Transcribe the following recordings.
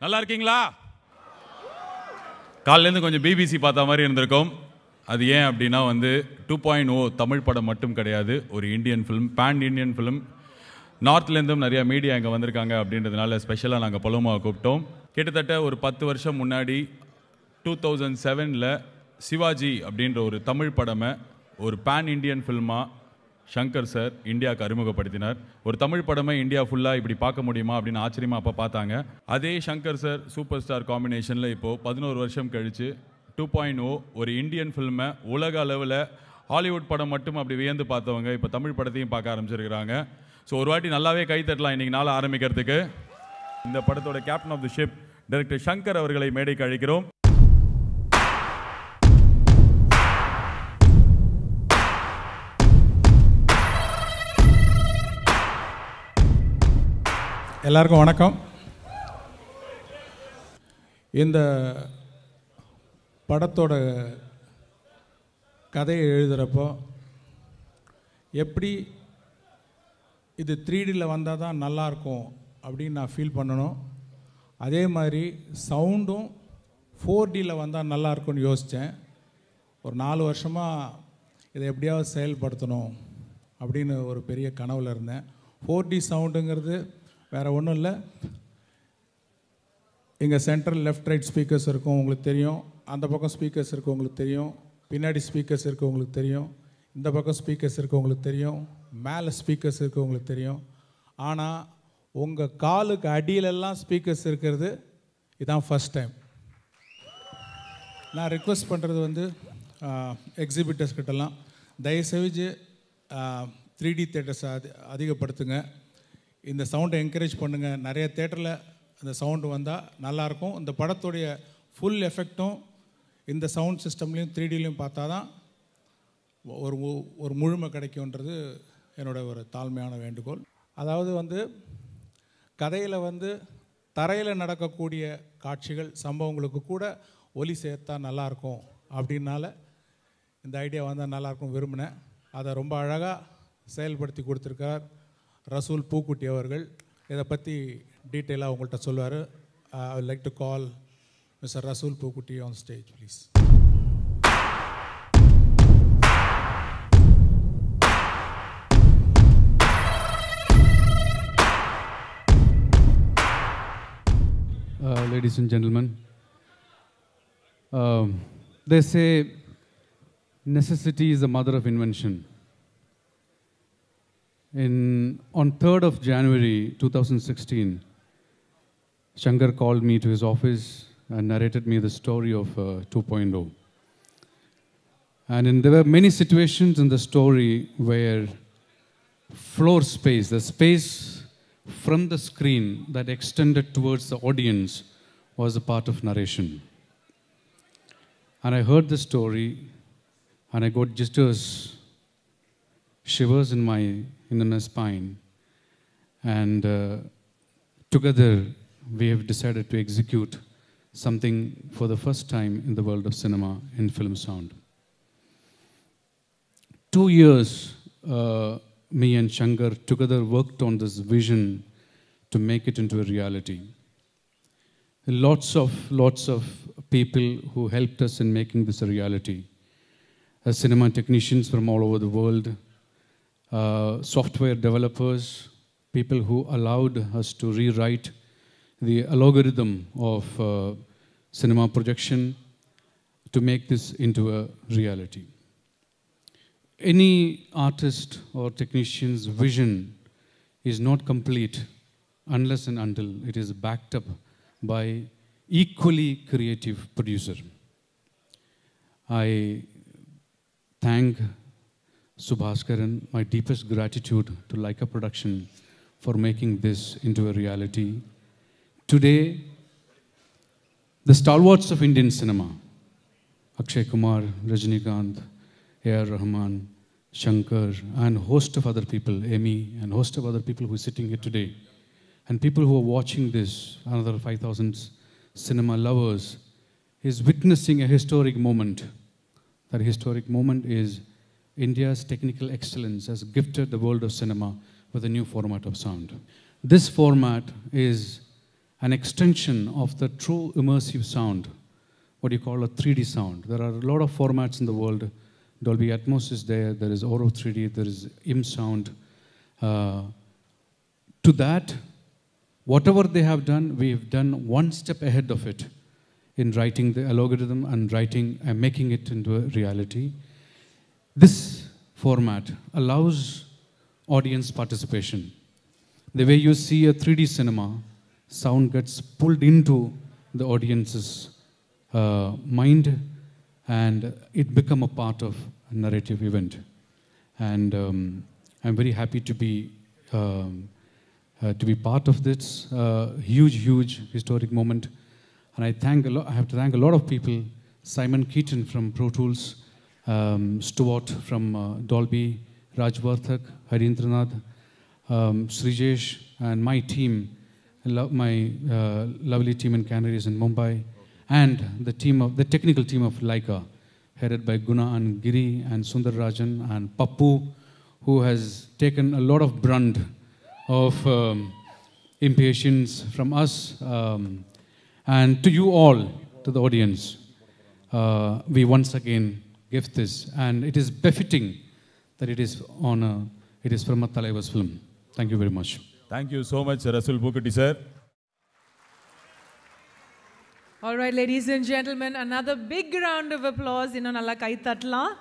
நல்லா இருக்கீங்களா? காலையிலேருந்து கொஞ்சம் பிபிசி பார்த்த மாதிரி இருந்திருக்கும். அது ஏன் அப்படின்னா 2.0 தமிழ் படம் மட்டும் கிடையாது, ஒரு Indian film, pan Indian film. நார்த்லேருந்தும் நிறையா மீடியா இங்கே வந்திருக்காங்க அப்படின்றதுனால ஸ்பெஷலாக நாங்கள் பலோமாவை கூப்பிட்டோம். கிட்டத்தட்ட ஒரு 10 வருஷம் முன்னாடி 2007 சிவாஜி அப்படின்ற ஒரு தமிழ் படமை ஒரு பேன் இண்டியன் ஃபில்மாக சங்கர் சார் இந்தியாவுக்கு அறிமுகப்படுத்தினார். ஒரு தமிழ் படமே இந்தியா ஃபுல்லாக இப்படி பார்க்க முடியுமா அப்படின்னு ஆச்சரியமாக அப்போ பார்த்தாங்க. அதே சங்கர் சார் சூப்பர் ஸ்டார் காம்பினேஷனில் இப்போது 11 வருஷம் கழித்து 2.0 ஒரு இந்தியன் ஃபில்மை உலக அளவில் ஹாலிவுட் படம் மட்டும் அப்படி வியந்து பார்த்தவங்க இப்போ தமிழ் படத்தையும் பார்க்க ஆரம்பிச்சிருக்கிறாங்க. ஸோ ஒரு வாட்டி நல்லாவே கை தட்டலாம் இன்றைக்கி நாள் ஆரம்பிக்கிறதுக்கு. இந்த படத்தோட captain of the ship director Shankar அவர்களை மேடைக்கு அழைக்கிறோம். எல்லாருக்கும் வணக்கம். இந்த படத்தோட கதையை எழுதுகிறப்போ எப்படி இது 3Dயில் வந்தால் தான் நல்லாயிருக்கும் அப்படின்னு நான் ஃபீல் பண்ணணும். அதே மாதிரி சவுண்டும் 4Dயில் வந்தால் நல்லாயிருக்கும்னு யோசித்தேன். ஒரு 4 வருஷமாக இதை எப்படியாவது செயல்படுத்தணும் அப்படின்னு ஒரு பெரிய கனவில் இருந்தேன். 4D சவுண்டுங்கிறது வேறு ஒன்றும் இல்லை. இங்கே சென்ட்ரல் லெஃப்ட் ரைட் ஸ்பீக்கர்ஸ் இருக்கும் உங்களுக்கு தெரியும், அந்த பக்கம் ஸ்பீக்கர்ஸ் இருக்குது உங்களுக்கு தெரியும், பின்னாடி ஸ்பீக்கர்ஸ் இருக்குது உங்களுக்கு தெரியும், இந்த பக்கம் ஸ்பீக்கர்ஸ் இருக்குது உங்களுக்கு தெரியும், மேலே ஸ்பீக்கர்ஸ் இருக்குது உங்களுக்கு தெரியும். ஆனால் உங்கள் காலுக்கு அடியிலெல்லாம் ஸ்பீக்கர்ஸ் இருக்கிறது இதுதான் ஃபஸ்ட் டைம். நான் ரிக்வெஸ்ட் பண்ணுறது எக்ஸிபிட்டர்ஸ் கிட்டலாம் தயவுசெய்து 3D தேட்டர்ஸ் அதிகப்படுத்துங்க. இந்த சவுண்டை என்கரேஜ் பண்ணுங்கள். நிறைய தேட்டரில் அந்த சவுண்டு வந்தால் நல்லாயிருக்கும். இந்த படத்துடைய ஃபுல் எஃபெக்டும் இந்த சவுண்ட் சிஸ்டம்லேயும் 3Dலையும் பார்த்தா தான் ஒரு முழுமை கிடைக்கும்ன்றது என்னோட ஒரு தாழ்மையான வேண்டுகோள். அதாவது கதையில் தரையில் நடக்கக்கூடிய காட்சிகள் சம்பவங்களுக்கு கூட ஒலி சேர்த்தா நல்லாயிருக்கும் அப்படின்னால இந்த ஐடியா வந்தால் நல்லாயிருக்கும் விரும்பினேன். அதை ரொம்ப அழகாக செயல்படுத்தி கொடுத்துருக்கார் ரசூல் பூக்குட்டி அவர்கள். இதை பற்றி டீட்டெயிலாக உங்கள்கிட்ட சொல்லுவார். ஐ would like to call Mr. Rasool Pookutti on stage, please. Ladies and gentlemen, they say necessity is the mother of invention. On 3rd of January 2016, Shankar called me to his office and narrated me the story of 2.0. And there were many situations in the story where floor space, the space from the screen that extended towards the audience, was a part of narration. And I heard the story and I got shivers in my spine, and together we have decided to execute something for the first time in the world of cinema in film sound. 2 years me and Shankar together worked on this vision to make it into a reality. Lots of people who helped us in making this a reality. Cinema technicians from all over the world, software developers, people who allowed us to rewrite the algorithm of cinema projection to make this into a reality. Any artist or technician's vision is not complete unless and until it is backed up by equally creative producer. I thank Subhaskaran, my deepest gratitude to Laika Production for making this into a reality. Today, the stalwarts of Indian cinema, Akshay Kumar, Rajinikanth, A.R. Rahman, Shankar, and host of other people, Amy, and host of other people who are sitting here today, and people who are watching this, another 5,000 cinema lovers, is witnessing a historic moment. That historic moment is India's technical excellence has gifted the world of cinema with a new format of sound. This format is an extension of the true immersive sound, what you call a 3D sound. There are a lot of formats in the world. Dolby Atmos is there, there is Oro 3D, there is ImSound. To that, whatever they have done, we've done one step ahead of it in writing the algorithm and writing and making it into a reality. This format allows audience participation. The way you see a 3D cinema, sound gets pulled into the audience's mind, and it become a part of a narrative event. And I'm very happy to be part of this huge historic moment. And I have to thank a lot of people: Simon Keaton from Pro Tools, Stuart from Dolby, Raj Varthak, Harindranath, Srijesh, and my team, my lovely team in Canaries in Mumbai, and the technical team of Leica, headed by Guna and Giri and Sundar Rajan and Pappu, who has taken a lot of brunt of impatience from us. And to you all, to the audience, we once again give this, and it is befitting that it is from a Thalaivar's film. Thank you very much. Thank you so much, Rasul Bookutti sir. All right, ladies and gentlemen, another big round of applause in Nalla Kai Tatla.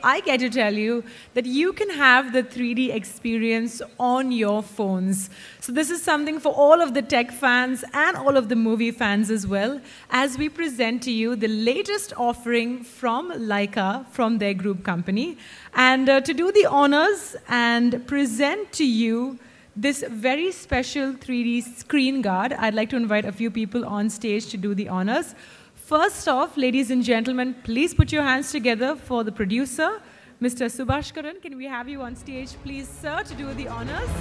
I get to tell you that you can have the 3D experience on your phones. So this is something for all of the tech fans and all of the movie fans as well, as we present to you the latest offering from Leica, from their group company. And to do the honors and present to you this very special 3D screen guard, I'd like to invite a few people on stage to do the honors. First off, ladies and gentlemen, please put your hands together for the producer, Mr. Subhashkaran. Can we have you on stage, please, sir, to do the honors?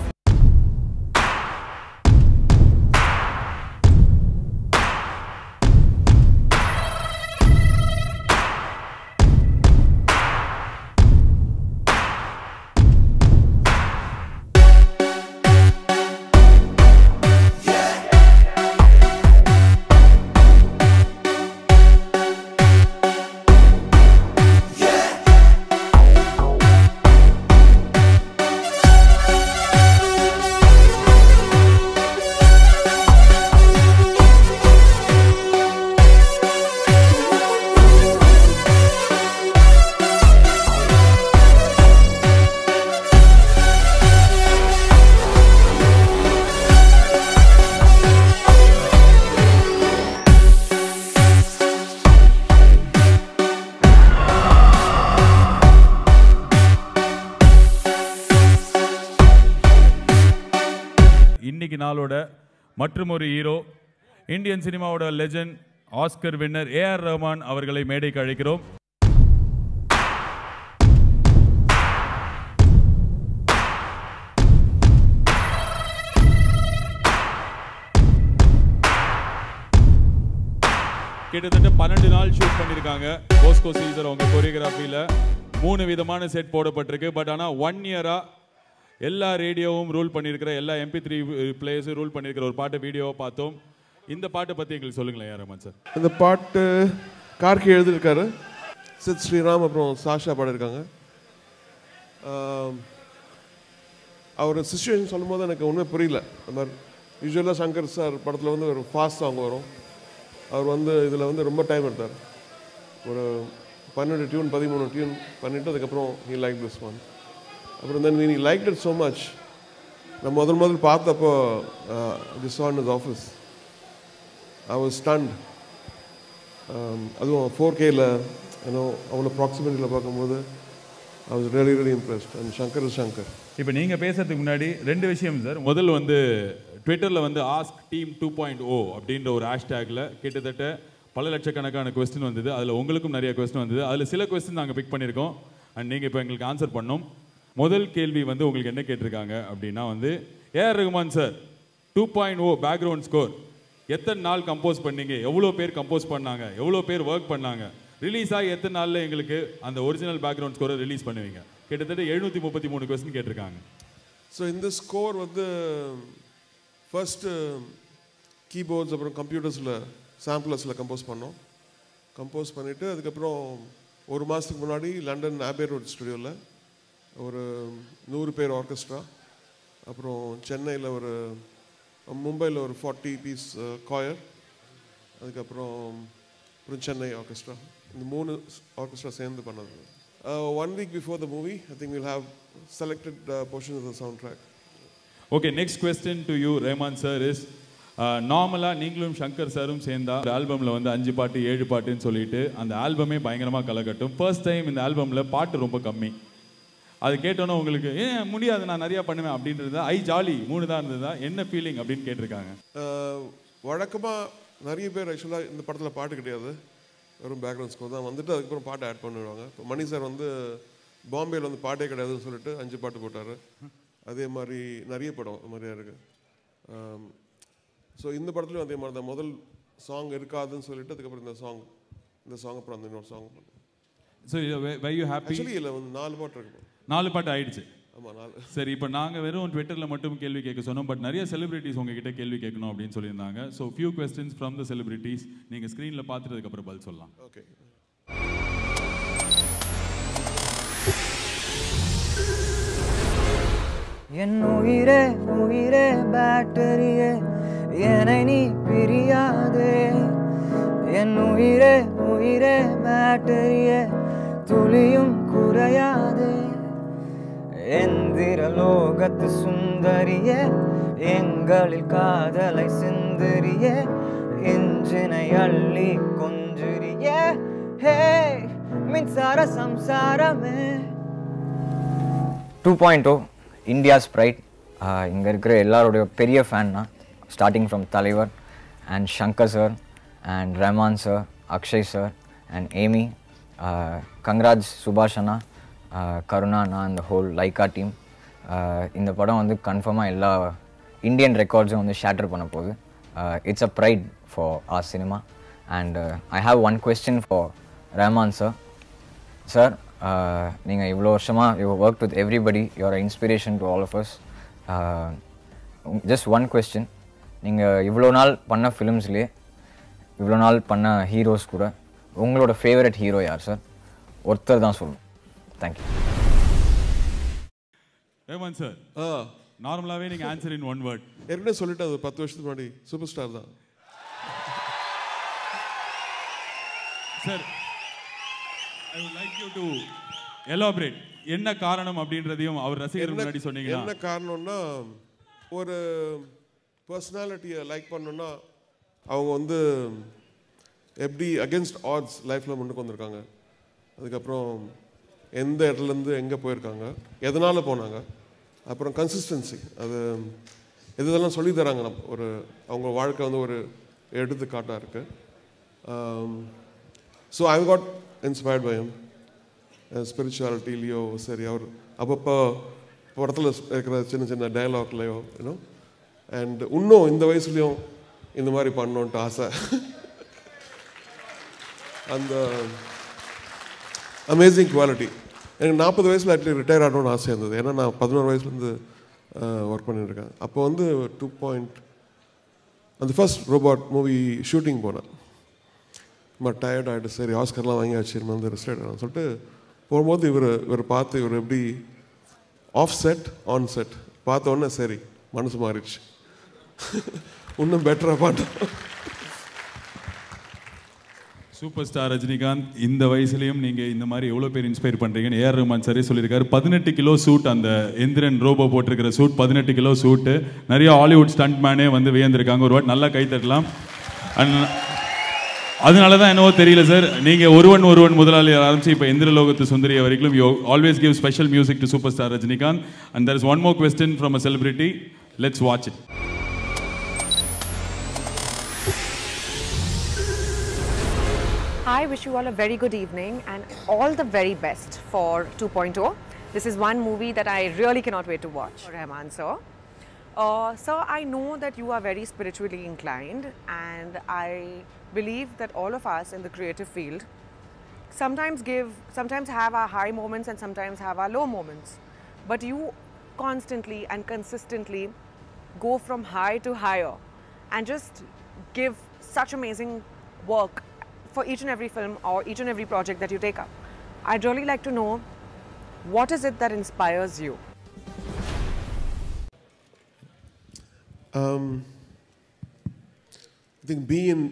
இன்னைக்கு நாளோட மற்றொரு hero, Indian சினிமாவோட legend, Oscar winner A R Rahman அவர்களை மேடைக்கு அழைக்கிறோம். கிட்டத்தட்ட 12 நாள் shoot பண்ணியிருக்காங்க. போஸ்கோ சீசர் அவங்க கொரியோகிராஃபியில் 3 விதமான செட் போடப்பட்டிருக்கு. பட் ஆனால் 1 இயராக எல்லா ரேடியோவும் ரூல் பண்ணியிருக்கிற, எல்லா MP3 பிளேயர்ஸும் ரூல் பண்ணியிருக்கிற ஒரு பாட்டு வீடியோவை பார்த்தோம். இந்த பாட்டை பற்றி எங்களுக்கு சொல்லுங்களேன் ஏஆர் ரஹ்மான் சார். இந்த பாட்டு கார்கி எழுதியிருக்காரு, சித் ஸ்ரீராம் அப்புறம் சாஷா பாடியிருக்காங்க. அவர் சிச்சுவேஷன் சொல்லும் போது எனக்கு ஒன்றுமே புரியல. அந்த மாதிரி யூஸ்வலாக சங்கர் சார் படத்தில் வந்து ஒரு ஃபாஸ்ட் சாங் வரும். அவர் வந்து இதில் வந்து ரொம்ப டைம் எடுத்தார். ஒரு 12 டியூன் 13 டியூன் பண்ணிவிட்டு அதுக்கப்புறம் he liked this one. அப்புறம் then when he liked it so much, நான் முதல் பார்த்தப்போ this saw in his office, I was stunned. அதுவும் 4Kல அவ்வளோ ப்ராக்சிமிட்டியில் பார்க்கும்போது I was really impressed. And Shankar is Shankar. இப்போ நீங்கள் பேசுறதுக்கு முன்னாடி 2 விஷயம் சார். முதல்ல வந்து ட்விட்டரில் வந்து ஆஸ்க் டீம் 2.0 அப்படின்ற ஒரு ஹேஷ்டேக்கில் கிட்டத்தட்ட பல லட்சக்கணக்கான கொஸ்டின் வந்தது. அதில் உங்களுக்கும் நிறைய கொஸ்டின் வந்தது. அதில் சில கொஸ்டின் நாங்கள் பிக் பண்ணியிருக்கோம் அண்ட் நீங்கள் இப்போ எங்களுக்கு ஆன்சர் பண்ணோம். முதல் கேள்வி வந்து உங்களுக்கு என்ன கேட்டிருக்காங்க அப்படின்னா வந்து, AR Rahman sir 2.0 background score எத்தனை நாள் கம்போஸ் பண்ணீங்க, எவ்வளோ பேர் கம்போஸ் பண்ணாங்க, எவ்வளோ பேர் ஒர்க் பண்ணாங்க, ரிலீஸ் ஆகி எத்தனை நாளில் எங்களுக்கு அந்த ஒரிஜினல் பேக்ரவுண்ட் ஸ்கோரை ரிலீஸ் பண்ணுவீங்க? கிட்டத்தட்ட 733 கொஸ்டின் கேட்டிருக்காங்க. ஸோ இந்த ஸ்கோர் வந்து ஃபர்ஸ்ட்டு கீபோர்ட்ஸ் அப்புறம் கம்ப்யூட்டர்ஸில் சாம்பிளர்ஸில் கம்போஸ் பண்ணோம். கம்போஸ் பண்ணிவிட்டு அதுக்கப்புறம் ஒரு மாதத்துக்கு முன்னாடி லண்டன் ஆபே ரோட் ஸ்டுடியோவில் ஒரு 100 பேர் ஆர்கெஸ்ட்ரா, அப்புறம் சென்னையில் மும்பையில் ஒரு 40 பீஸ் காயர், அதுக்கப்புறம் சென்னை ஆர்கெஸ்ட்ரா, இந்த 3 ஆர்கெஸ்ட்ரா சேர்ந்து பண்ணது. 1 week before the movie, I think we'll have selected portions of the soundtrack. Okay, next question to you, Rahman sir, is நார்மலாக நீங்களும் சங்கர் சாரும் சேர்ந்தா ஒரு ஆல்பமில் வந்து 5 பாட்டு 7 பாட்டுன்னு சொல்லிட்டு அந்த ஆல்பமே பயங்கரமாக கலக்கட்டும். ஃபர்ஸ்ட் டைம் இந்த ஆல்பமில் பாட்டு ரொம்ப கம்மி. அது கேட்டோன்னே உங்களுக்கு ஏன் முடியாது, நான் நிறையா பண்ணுவேன் அப்படின்றதா, ஜாலி 3 தான் இருந்ததா, என்ன ஃபீலிங் அப்படின்னு கேட்டிருக்காங்க. வழக்கமாக நிறைய பேர் ஆக்சுவலாக இந்த படத்தில் பாட்டு கிடையாது, வெறும் பேக்ரவுண்ட் ஸ்கோர் தான், வந்துட்டு அதுக்கப்புறம் பாட்டு ஆட் பண்ணிடுவாங்க. இப்போ மணி சார் வந்து பாம்பேயில் வந்து பாட்டே கிடையாதுன்னு சொல்லிட்டு 5 பாட்டு போட்டார். அதே மாதிரி நிறைய படம் மாதிரியா இருக்குது. ஸோ இந்த படத்துலையும் அதே மாதிரி தான், முதல் சாங் இருக்காதுன்னு சொல்லிட்டு அதுக்கப்புறம் இந்த சாங் அப்புறம் அந்த இன்னொரு சாங் பண்ணோம். So why you happy? Actually இதில் வந்து 4 பாட்டு இருக்கு. 4 பாட்டு ஆயிடுச்சு. ஆமாம் 4. சரி, இப்போ நாங்கள் வெறும் ட்விட்டரில் மட்டும் கேள்வி கேட்க சொன்னோம், பட் நிறைய செலிபிரிட்டிஸ் உங்ககிட்ட கேள்வி கேட்கணும் அப்படின்னு சொல்லியிருந்தாங்க. So few questions from the celebrities, நீங்கள் ஸ்க்ரீனில் பார்த்துட்டதுக்கப்புறம் பதில் சொல்லலாம். ஓகே. என் உயிரே உயிரே பேட்டரியே என்னை நீ பிரியாதே, என் உயிரே உயிரே பேட்டரியே துளியும் குறையாதே, எந்திர லோகத்து சுந்தரியே எங்களில் காதலை சிந்தரியே எஞ்சினை அள்ளி கொஞ்சிரியே, ஹே மின்சார சம்சாரமே. 2.0 India's pride. இங்கே இருக்கிற எல்லாரோடைய பெரிய ஃபேன் நான், ஸ்டார்டிங் ஃப்ரம் தலைவர் and Shankar sir and Rahman sir, Akshay sir and Amy. Congrats சுபாஷ் அண்ணா, கருணா அண்ணா, இந்த ஹோல் லைக்கா டீம். இந்த படம் வந்து கன்ஃபார்மாக எல்லா இந்தியன் ரெக்கார்ட்ஸும் வந்து ஷேட்டர் பண்ண போகுது. It's a pride for our cinema. And I have one question for Rahman sir. Sir, நீங்கள் இவ்வளோ வருஷமாக you work with everybody, you are inspiration to all of us. Just one question, நீங்கள் இவ்வளோ நாள் பண்ண ஃபிலிம்ஸ்லேயே இவ்வளோ நாள் பண்ண ஹீரோஸ் கூட உங்களோட ஃபேவரட் ஹீரோ யார் சார்? ஒருத்தர் தான் சொல்லணும். தேங்க்யூ. ரஹ்மான் சார், நார்மலாகவே நீங்கள் ஆன்சர் இன் ஒன் வேர்ட். ஏற்கனவே சொல்லிட்டு அது 10 வருஷத்துக்கு முன்னாடி சூப்பர் ஸ்டார் தான் sir. I would like you to elaborate. என்ன காரணம் அப்படின்றதையும் அவர் ரசிகர்கள் முன்னாடி சொன்னீங்கன்னா. என்ன காரணம்னா, ஒரு பர்சனாலிட்டியை லைக் பண்ணோன்னா அவங்க வந்து எப்படி அகென்ஸ்ட் ஆட்ஸ் லைஃப்பில் முன்னுக்கு வந்திருக்காங்க, அதுக்கப்புறம் எந்த இடத்துலேருந்து எங்கே போயிருக்காங்க, எதனால் போனாங்க, அப்புறம் கன்சிஸ்டன்சி, அது இதெல்லாம் சொல்லி தராங்க. ஒரு அவங்க வாழ்க்கை வந்து ஒரு எடுத்துக்காட்டாக இருக்குது. So I got inspired by him. ஸ்பிரிச்சுவாலிட்டிலையோ சரி, அவர் அப்பப்போ படத்தில் இருக்கிற சின்ன சின்ன டயலாக்லையோ யூனோ, அண்ட் இன்னும் இந்த வயசுலேயும் இந்த மாதிரி பண்ணணுன்ட்டு ஆசை. அந்த அமேசிங் குவாலிட்டி. எனக்கு 40 வயசில் அட்லீஸ்ட் ரிட்டையர் ஆகணும்னு ஆசை இருந்தது. ஏன்னா நான் 11 வயசுலேருந்து ஒர்க் பண்ணிட்டுருக்கேன். அப்போ வந்து அந்த ஃபர்ஸ்ட் ரோபோட் மூவி ஷூட்டிங் போனேன். ரொம்ப டயர்ட் ஆகிட்டு, சரி ஆஸ்கர்லாம் வாங்கி வச்சுருந்தேன், வந்து ரெஸ்ட் ஆகிடுறேன் சொல்லிட்டு போகும்போது இவர் பார்த்து இவர் எப்படி ஆஃப் செட் ஆன் செட் பார்த்த உடனே சரி மனசு மாறிடுச்சு. இன்னும் பெட்டராக பார்த்தோம். சூப்பர் ஸ்டார் ரஜினிகாந்த், இந்த வயசுலையும் நீங்கள் இந்த மாதிரி எவ்வளோ பேர் இன்ஸ்பயர் பண்ணுறீங்கன்னு ஏஆர் ரஹ்மான் சரி சொல்லியிருக்காரு. 18 கிலோ சூட், அந்த எந்திரன் ரோபோ போட்டிருக்கிற சூட் 18 கிலோ சூட்டு. நிறைய ஹாலிவுட் ஸ்டண்ட் மேனே வந்து வியந்திருக்காங்க. ஒரு வாட்டி நல்லா கை தட்டலாம். அதனால தான் என்னவோ தெரியல சார், நீங்கள் ஒருவன் முதலாளி ஆரம்பிச்சு இப்போ எந்திரலோகத்து சுந்தரி வரைக்கும் you always give special music to super star Rajinikanth. And there is one more question from a celebrity. Let's watch it. I wish you all a very good evening and all the very best for 2.0. This is one movie that I really cannot wait to watch. Rahman sir. Sir, I know that you are very spiritually inclined, and I believe that all of us in the creative field sometimes have our high moments and sometimes have our low moments. But you constantly and consistently go from high to higher and just give such amazing work for each and every film or each and every project that you take up. I'd really like to know, what is it that inspires you? I think being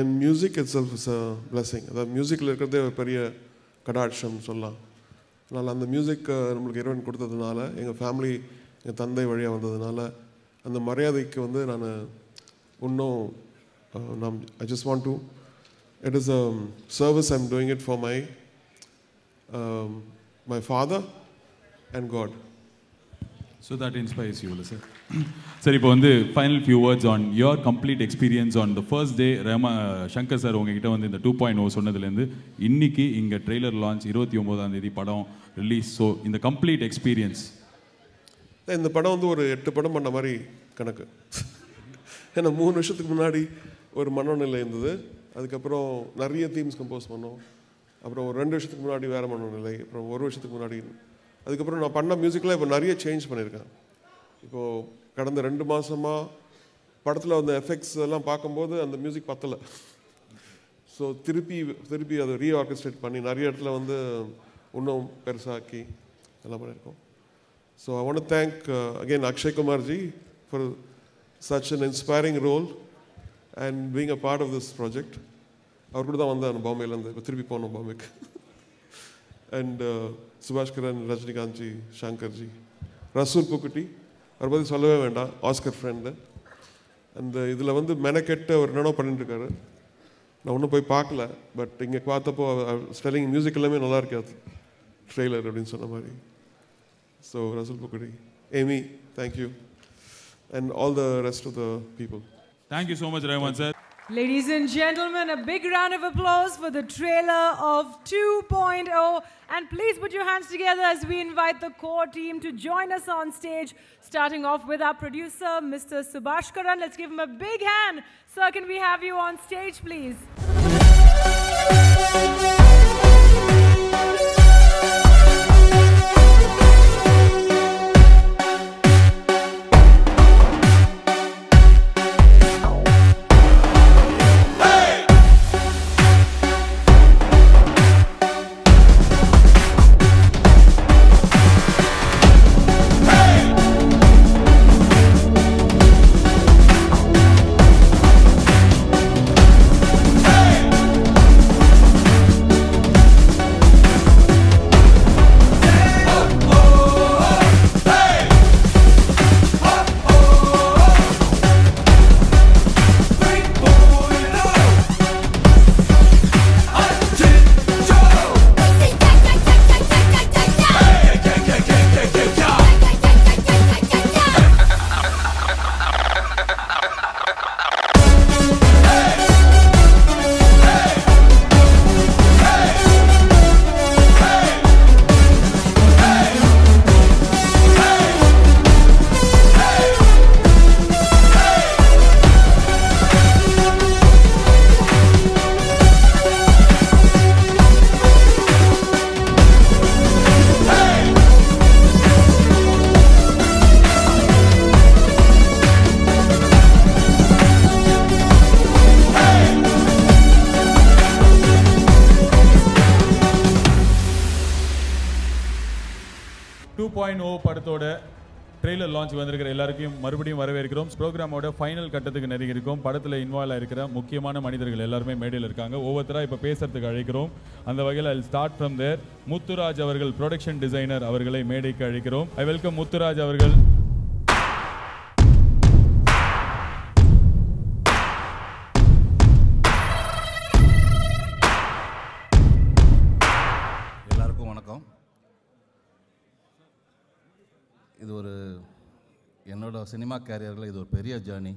in music itself is a blessing. அதாவது மியூசிக்கில் இருக்கிறதே ஒரு பெரிய கடாட்சம் சொல்லலாம். அதனால் அந்த music நம்மளுக்கு இறைவன் கொடுத்ததுனால, எங்கள் ஃபேமிலி எங்கள் தந்தை வழியாக வந்ததுனால அந்த மரியாதைக்கு வந்து நான் இன்னும் I just want to, it is a service I'm doing it for my father and God. So that inspires you, sir. சரி, இப்போ வந்து final few words on your complete experience on the first day. Shankar sir உங்ககிட்ட வந்து இந்த 2.0 சொன்னதுலேருந்து இன்னைக்கு இங்கே trailer launch 29ஆம் தேதி படம் ரிலீஸ். ஸோ இந்த கம்ப்ளீட் எக்ஸ்பீரியன்ஸ். இந்த படம் வந்து ஒரு 8 படம் பண்ண மாதிரி கணக்கு. ஏன்னா 3 வருஷத்துக்கு முன்னாடி ஒரு மனோநிலை இருந்தது, அதுக்கப்புறம் நிறைய தீம்ஸ் கம்போஸ் பண்ணோம், அப்புறம் ஒரு 2 வருஷத்துக்கு முன்னாடி வேறு மனோநிலை, அப்புறம் 1 வருஷத்துக்கு முன்னாடி, அதுக்கப்புறம் நான் பண்ண மியூசிக்கில் இப்போ நிறைய சேஞ்ச் பண்ணியிருக்கேன். இப்போது கடந்த 2 மாதமாக படத்தில் வந்த எஃபெக்ட்ஸ் எல்லாம் பார்க்கும்போது அந்த மியூசிக் பத்தலை. ஸோ திருப்பி அதை ரீஆர்கஸ்ட்ரேட் பண்ணி நிறைய இடத்துல வந்து இன்னும் பெருசாக்கி எல்லாம் பண்ணியிருக்கோம். So I want to thank again Akshay Kumarji for such an inspiring role and being a part of this project. அவர் கூட தான் வந்தேன் பாம்பேலேருந்து, இப்போ திருப்பி போனோம் பாம்பேக்கு. அண்ட் சுபாஷ்கரன், ரஜினிகாந்த்ஜி, ஷங்கர்ஜி, ரசூல் புக்குட்டி, அவரை பற்றி சொல்லவே வேண்டாம், ஆஸ்கர் ஃப்ரெண்டு. அந்த இதில் வந்து மெனக்கெட்டு அவர் என்னென்ன பண்ணிட்டுருக்காரு. நான் ஒன்றும் போய் பார்க்கல, பட் இங்கே பார்த்தப்போ ஸ்டெல்லிங் மியூசிக் எல்லாமே நல்லா இருக்காது ட்ரெய்லர் அப்படின்னு சொன்ன மாதிரி. So Resul Pookutty, Amy, thank you, and all the rest of the people. Thank you so much Rahman sir. Ladies and gentlemen, a big round of applause for the trailer of 2.0. And please put your hands together as we invite the core team to join us on stage, starting off with our producer, Mr. Subhashkaran. Let's give him a big hand. Sir, can we have you on stage, please? படத்தோட trailer launch வந்திருக்கிற எல்லாருக்கும் மறுபடியும் வரவேற்கிறோம். ப்ரோக்ராமோட final கட்டத்துக்கு நெருங்கியிருக்கோம். படத்தில் involve ஆகிருக்கிற முக்கியமான மனிதர்கள் எல்லாருமே மேடையில் இருக்காங்க. ஒவ்வொருத்தராக இப்போ பேசுறதுக்கு அழைக்கிறோம். அந்த வகையில் ஐ ஸ்டார்ட் ஃப்ரம் தேர். முத்துராஜ் அவர்கள், ப்ரொடக்ஷன் டிசைனர், அவர்களை மேடைக்கு அழைக்கிறோம். ஐ வெல்கம் முத்துராஜ் அவர்கள். எல்லாருக்கும் வணக்கம். இது ஒரு என்னோட சினிமா கேரியரில் இது ஒரு பெரிய ஜேர்னி.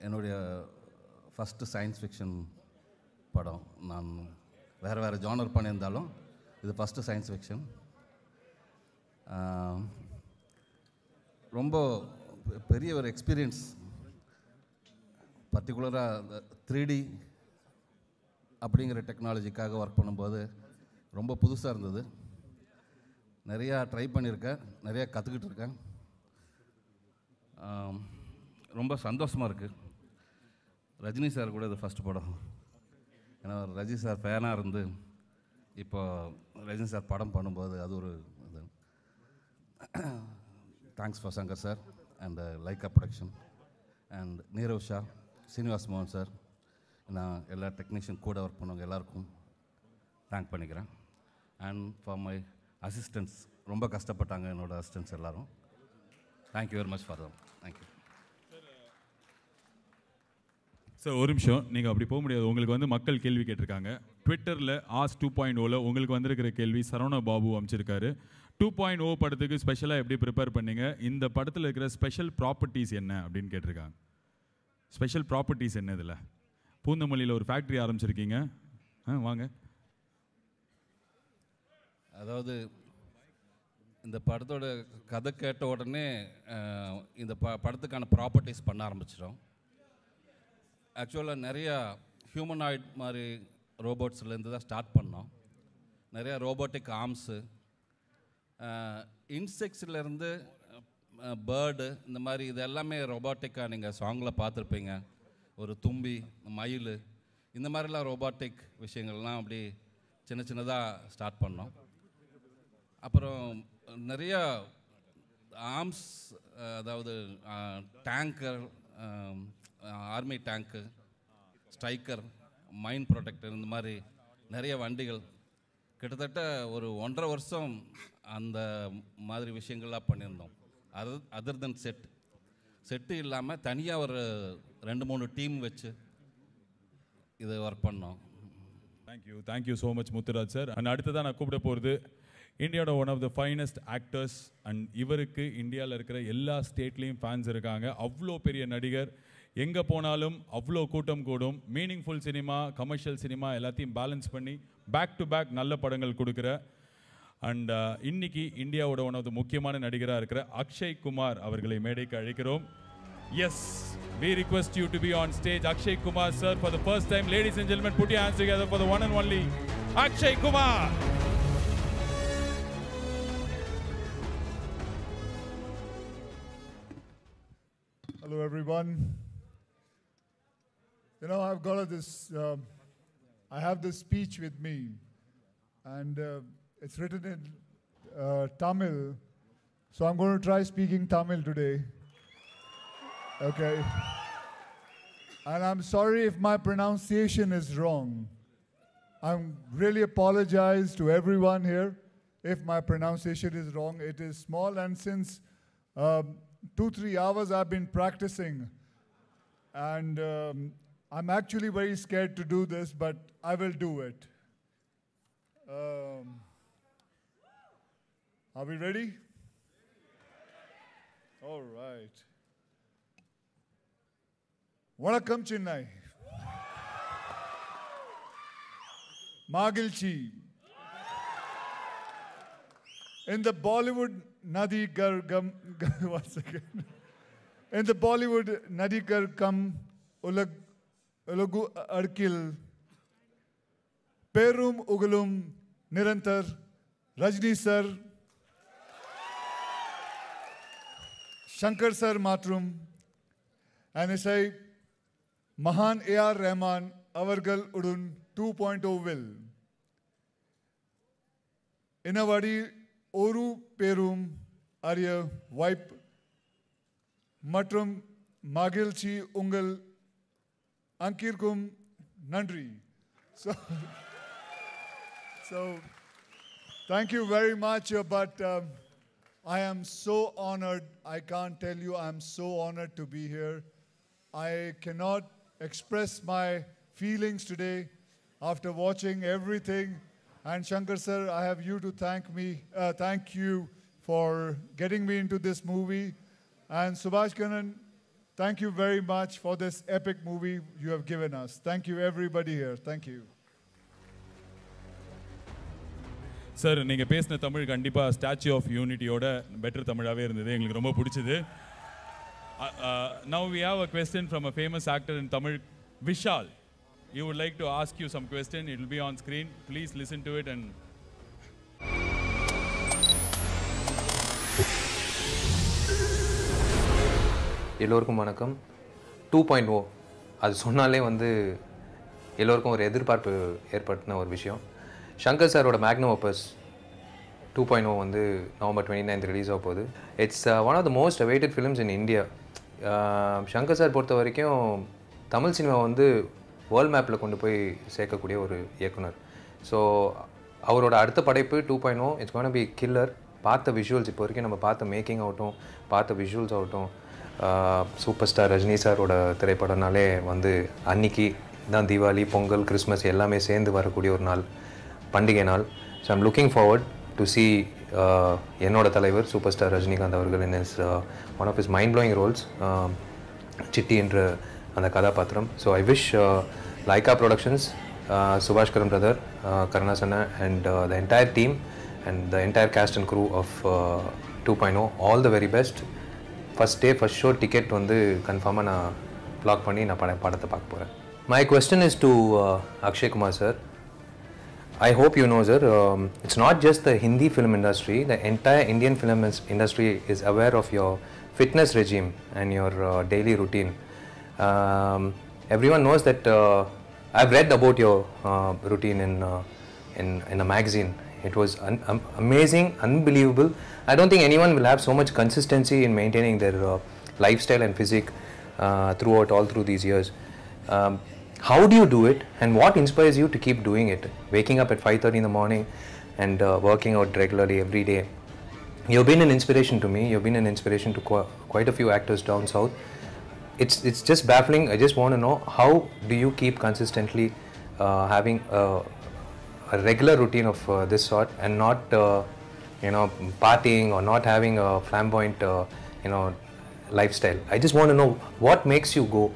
என்னுடைய ஃபஸ்ட்டு சயின்ஸ் ஃபிக்ஷன் படம். நான் வேறு ஜானர் பண்ணியிருந்தாலும் இது ஃபஸ்ட்டு சயின்ஸ் ஃபிக்ஷன். ரொம்ப பெரிய ஒரு எக்ஸ்பீரியன்ஸ். பர்டிகுலராக 3D அப்படிங்கிற டெக்னாலஜிக்காக ஒர்க் பண்ணும்போது ரொம்ப புதுசாக இருந்தது. நிறையா ட்ரை பண்ணியிருக்கேன், நிறையா கற்றுக்கிட்டு இருக்கேன். ரொம்ப சந்தோஷமாக இருக்குது. ரஜினி சார் கூட இது ஃபஸ்ட் படம். ஏன்னா ரஜினி சார் ஃபேனாக இருந்து இப்போ ரஜினி சார் படம் பண்ணும்போது அது ஒரு இது. Thanks for Shankar sir and Lyca production and Nirav Shah, Srinivas மோகன் சார், நான் எல்லா டெக்னீஷியன் கூட ஒர்க் பண்ணவங்க எல்லாருக்கும் தேங்க் பண்ணிக்கிறேன். அண்ட் ஃபார் மை அசிஸ்டன்ட்ஸ், ரொம்ப கஷ்டப்பட்டாங்க என்னோடய அசிஸ்டன்ட்ஸ் எல்லோரும். Thank you very much for them. Thank you sir. ஒரு நிமிஷம், நீங்கள் அப்படி போக முடியாது. உங்களுக்கு வந்து மக்கள் கேள்வி கேட்டிருக்காங்க. ட்விட்டரில் ஆஸ் 2.0 உங்களுக்கு வந்திருக்கிற கேள்வி சரவண பாபு அமைச்சிருக்காரு. 2.0 படத்துக்கு ஸ்பெஷலாக எப்படி ப்ரிப்பேர் பண்ணீங்க, இந்த படத்தில் இருக்கிற ஸ்பெஷல் ப்ராப்பர்ட்டிஸ் என்ன அப்படின்னு கேட்டிருக்காங்க. ஸ்பெஷல் ப்ராப்பர்ட்டிஸ் என்ன இதில்? பூந்தமல்லியில் ஒரு ஃபேக்ட்ரி ஆரம்பிச்சிருக்கீங்க, வாங்க. அதாவது இந்த படத்தோட கதை கேட்ட உடனே இந்த படத்துக்கான ப்ராப்பர்ட்டிஸ் பண்ண ஆரம்பிச்சிடும். ஆக்சுவலாக நிறையா ஹியூமனாய்ட் மாதிரி ரோபோட்ஸ்லேருந்து தான் ஸ்டார்ட் பண்ணோம். நிறையா ரோபோட்டிக் ஆர்ம்ஸு, இன்செக்ட்ஸ்லேருந்து பேர்டு, இந்த மாதிரி இது எல்லாமே ரோபோட்டிக்காக நீங்கள் சாங்கில் பார்த்துருப்பீங்க. ஒரு தும்பி, மயில், இந்த மாதிரிலாம் ரோபோட்டிக் விஷயங்கள்லாம் அப்படி சின்ன சின்னதாக ஸ்டார்ட் பண்ணோம். அப்புறம் நிறையா ஆர்ம்ஸ், அதாவது டேங்கர், ஆர்மி டேங்க்கு, ஸ்ட்ரைக்கர், மைன் ப்ரொடெக்டர், இந்த மாதிரி நிறைய வண்டிகள் கிட்டத்தட்ட ஒரு 1.5 வருஷம் அந்த மாதிரி விஷயங்கள்லாம் பண்ணியிருந்தோம். அதர் தென் செட்டு இல்லாமல் தனியாக ஒரு 2-3 டீம் வச்சு இது ஒர்க் பண்ணோம். Thank you so much Muthuraj sir. And அடுத்ததான் நான் கூப்பிட போகிறது இந்தியாவோட one of the finest actors. And இவருக்கு இந்தியாவில் இருக்கிற எல்லா ஸ்டேட்லேயும் ஃபேன்ஸ் இருக்காங்க. அவ்வளோ பெரிய நடிகர், எங்கே போனாலும் அவ்வளோ கூட்டம் கூடும். மீனிங்ஃபுல் சினிமா, கமர்ஷியல் சினிமா எல்லாத்தையும் பேலன்ஸ் பண்ணி பேக் டு பேக் நல்ல படங்கள் கொடுக்குற அண்ட் இன்னைக்கு இந்தியாவோட ஒன் ஆஃப் த முக்கியமான நடிகராக இருக்கிற அக்ஷய் குமார் அவர்களை மேடைக்கு அழைக்கிறோம். Yes, we request you to be on stage. Akshay Kumar sir, for the first time. Ladies and gentlemen, put your hands together for the one and only Akshay Kumar. Hello everyone. You know, I've got this, I have this speech with me, and it's written in Tamil, so I'm going to try speaking Tamil today. Okay. And I'm sorry if my pronunciation is wrong. I'm really apologize to everyone here if my pronunciation is wrong. It is small, and since 2-3 hours I've been practicing, and I'm actually very scared to do this, but I will do it. Are we ready? All right. Vanakkam Chennai. Magilchi. In the Bollywood Nadi Gargam, once again. In the Bollywood Nadi Gargam Ulagu Arkil. Perum Ugalum Nirantar Rajni Sir. Shankar Sir Matrum. And I say, Mahan A.R. Rahman, Avargal Udun 2.0 will. Inavadi Oru Perum Arya Wipe Matrum Magilchi Ungal Ankirkum Nandri. So thank you very much, but I am so honored. I can't tell you, I'm so honored to be here. I cannot express my feelings today after watching everything. And Shankar sir, I have you to thank you for getting me into this movie. And Subhash Kannan, thank you very much for this epic movie you have given us. Thank you everybody here. Thank you. Sir, நீங்கள் பேசின தமிழ் கண்டிப்பாக statue of யூனிட்டியோட better தமிழாகவே இருந்தது. எங்களுக்கு ரொம்ப பிடிச்சது. Now we have a question from a famous actor in Tamil, Vishal. He would like to ask you some question. It will be on screen. Please listen to it and எல்லோருக்கும் வணக்கம். 2.0 அது சொன்னாலே வந்து எல்லோருக்கும் ஒரு எதிர்பார்ப்பு ஏற்படுத்தின ஒரு விஷயம். சங்கர் சாரோட மேக்னம் ஆப்பஸ் 2.0 வந்து November 29th ரிலீஸ் ஆக போகுது. It's one of the most awaited films in India. Shankar sir பொறுத்த வரைக்கும் தமிழ் சினிமா வந்து வேர்ல்ட் மேப்பில் கொண்டு போய் சேர்க்கக்கூடிய ஒரு இயக்குனர். ஸோ அவரோட அடுத்த படைப்பு 2.0 இட்ஸ் கோனா பி கில்லர். பார்த்த விஷுவல்ஸ் இப்போ வரைக்கும் நம்ம பார்த்த மேக்கிங் ஆகட்டும், பார்த்த விஷுவல்ஸ் ஆகட்டும், சூப்பர் ஸ்டார் ரஜினி சாரோட திரைப்படம்னாலே வந்து அன்னைக்கு தான் தீபாவளி, பொங்கல், கிறிஸ்மஸ் எல்லாமே சேர்ந்து வரக்கூடிய ஒரு நாள், பண்டிகை நாள். So I'm looking forward to see என்னோட தலைவர் சூப்பர் ஸ்டார் ரஜினிகாந்த் அவர்கள் in his one of his mind blowing roles, Chitti என்ற அந்த கதாபாத்திரம். So I wish Lyca productions, Subaskaran brother, கருணாசனா and the entire team and the entire cast and crew of 2.0 all the very best. First day, first show ticket வந்து கன்ஃபார்மாக நான் block பண்ணி நான் படத்தை பார்க்க போகிறேன். My question is to Akshay Kumar sir. I hope you know sir, it's not just the Hindi film industry, the entire Indian film industry is aware of your fitness regime and your daily routine. Everyone knows that I've read about your routine in a magazine. It was amazing, unbelievable. I don't think anyone will have so much consistency in maintaining their lifestyle and physique through these years. How do you do it, and what inspires you to keep doing it? Waking up at 5:30 in the morning and working out regularly every day. You've been an inspiration to me. You've been an inspiration to quite a few actors down south. It's just baffling. I just want to know, how do you keep consistently having a regular routine of this sort and not partying or not having a flamboyant lifestyle? I just want to know what makes you go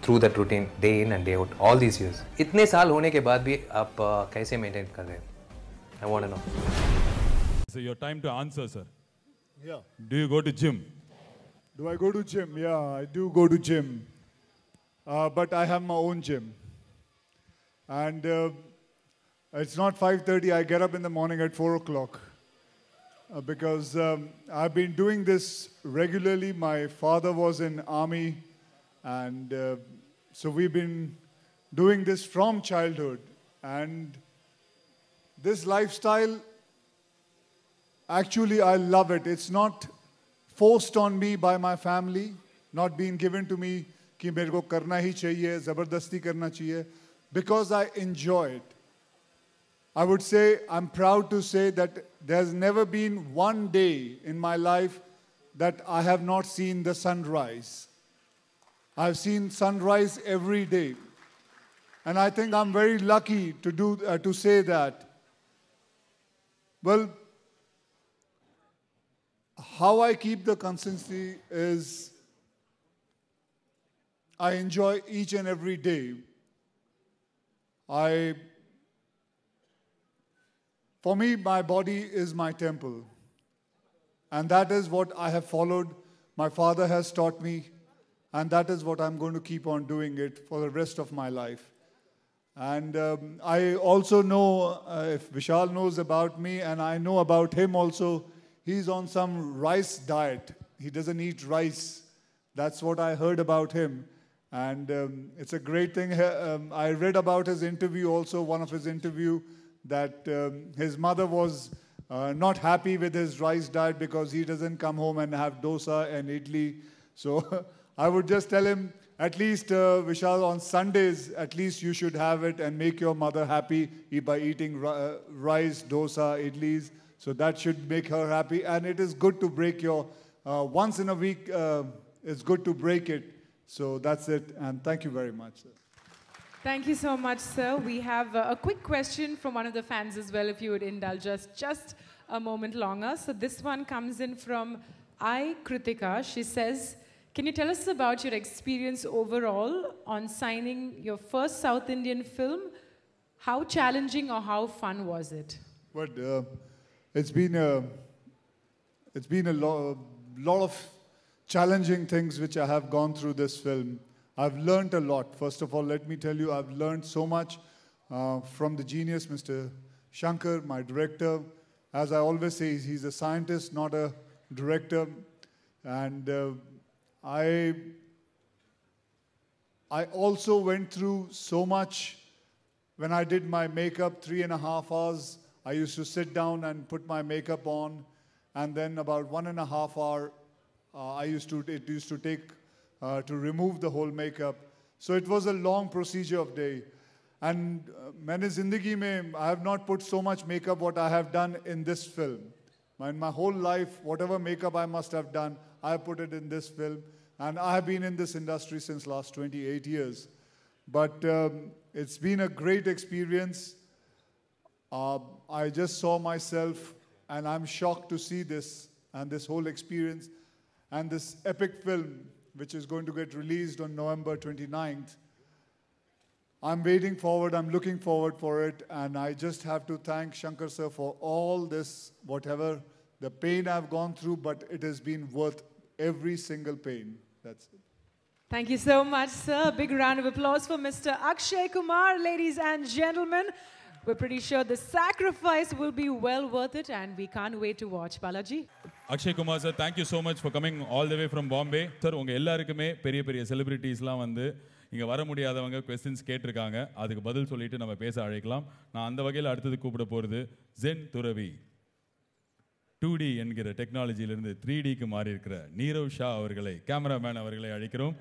through that routine day in and day out all these years. इतने साल होने के बाद भी आप कैसे maintain कर रहे हैं? I want to know. So your time to answer, sir. Yeah. Do you go to gym? Do I go to gym? Yeah, I do go to gym. But I have my own gym. And it's not 5:30. I get up in the morning at 4 o'clock. Because I've been doing this regularly. My father was in army. And so we've been doing this from childhood. And this lifestyle, actually, I love it. It's not forced on me by my family, not being given to me कि मेरे को करना ही चाहिए, ज़बरदस्ती करना चाहिए, because I enjoy it. I would say, I'm proud to say that there's never been one day in my life that I have not seen the sunrise. I've seen sunrise every day. And I think I'm very lucky to say that. Well, how I keep the consistency is I enjoy each and every day. For me, my body is my temple. And that is what I have followed. My father has taught me. And that is what I'm going to keep on doing it for the rest of my life. And I also know, if Vishal knows about me, and I know about him also, he's on some rice diet. He doesn't eat rice. That's what I heard about him. And it's a great thing. I read about his interview also, one of his interview, that his mother was not happy with his rice diet because he doesn't come home and have dosa and idli. So I would just tell him, at least, Vishal, on Sundays, at least you should have it and make your mother happy by eating rice, dosa, idlis. So that should make her happy. And it is good to break your, once in a week, it's good to break it. So that's it. And thank you very much, sir. Thank you so much, sir. We have a quick question from one of the fans as well, if you would indulge us just a moment longer. So this one comes in from Kritika. She says, can you tell us about your experience overall on signing your first South Indian film? How challenging or how fun was it? But it's been a lot of challenging things which I have gone through this film. I've learned a lot. First of all, let me tell you, I've learned so much from the genius, Mr. Shankar, my director. As I always say, he's a scientist, not a director. And I also went through so much. When I did my makeup, 3.5 hours, I used to sit down and put my makeup on, and then about 1.5 hour, it used to take to remove the whole makeup. So it was a long procedure of day. And मैंने ज़िंदगी में I have not put so much makeup what I have done in this film. In my whole life, whatever makeup I must have done, I have put it in this film. And I have been in this industry since last 28 years. But it's been a great experience. I just saw myself, and I'm shocked to see this and this whole experience and this epic film, which is going to get released on November 29th. I'm waiting forward, I'm looking forward for it, and I just have to thank Shankar sir for all this, whatever the pain I've gone through, but it has been worth every single pain. That's it. Thank you so much, sir. Big round of applause for Mr. Akshay Kumar, ladies and gentlemen. We're pretty sure the sacrifice will be well worth it, and we can't wait to watch. Balaji. Akshay Kumar sir, thank you so much for coming all the way from Bombay. Sir, உங்க எல்லாருக்குமே பெரிய பெரிய செலிபிரிட்டிஸ்லாம் வந்து இங்கே வர முடியாதவங்க questions கேட்டிருக்காங்க. அதுக்கு பதில் சொல்லிட்டு நம்ம பேச அழைக்கலாம். நான் அந்த வகையில் அடுத்தது கூப்பிட போகிறது ஜென் துறவி. 2D என்கிற டெக்னாலஜியிலிருந்து 3Dக்கு மாறி இருக்கிற நீரவ் ஷா அவர்களை, கேமராமேன் அவர்களை அழைக்கிறோம்.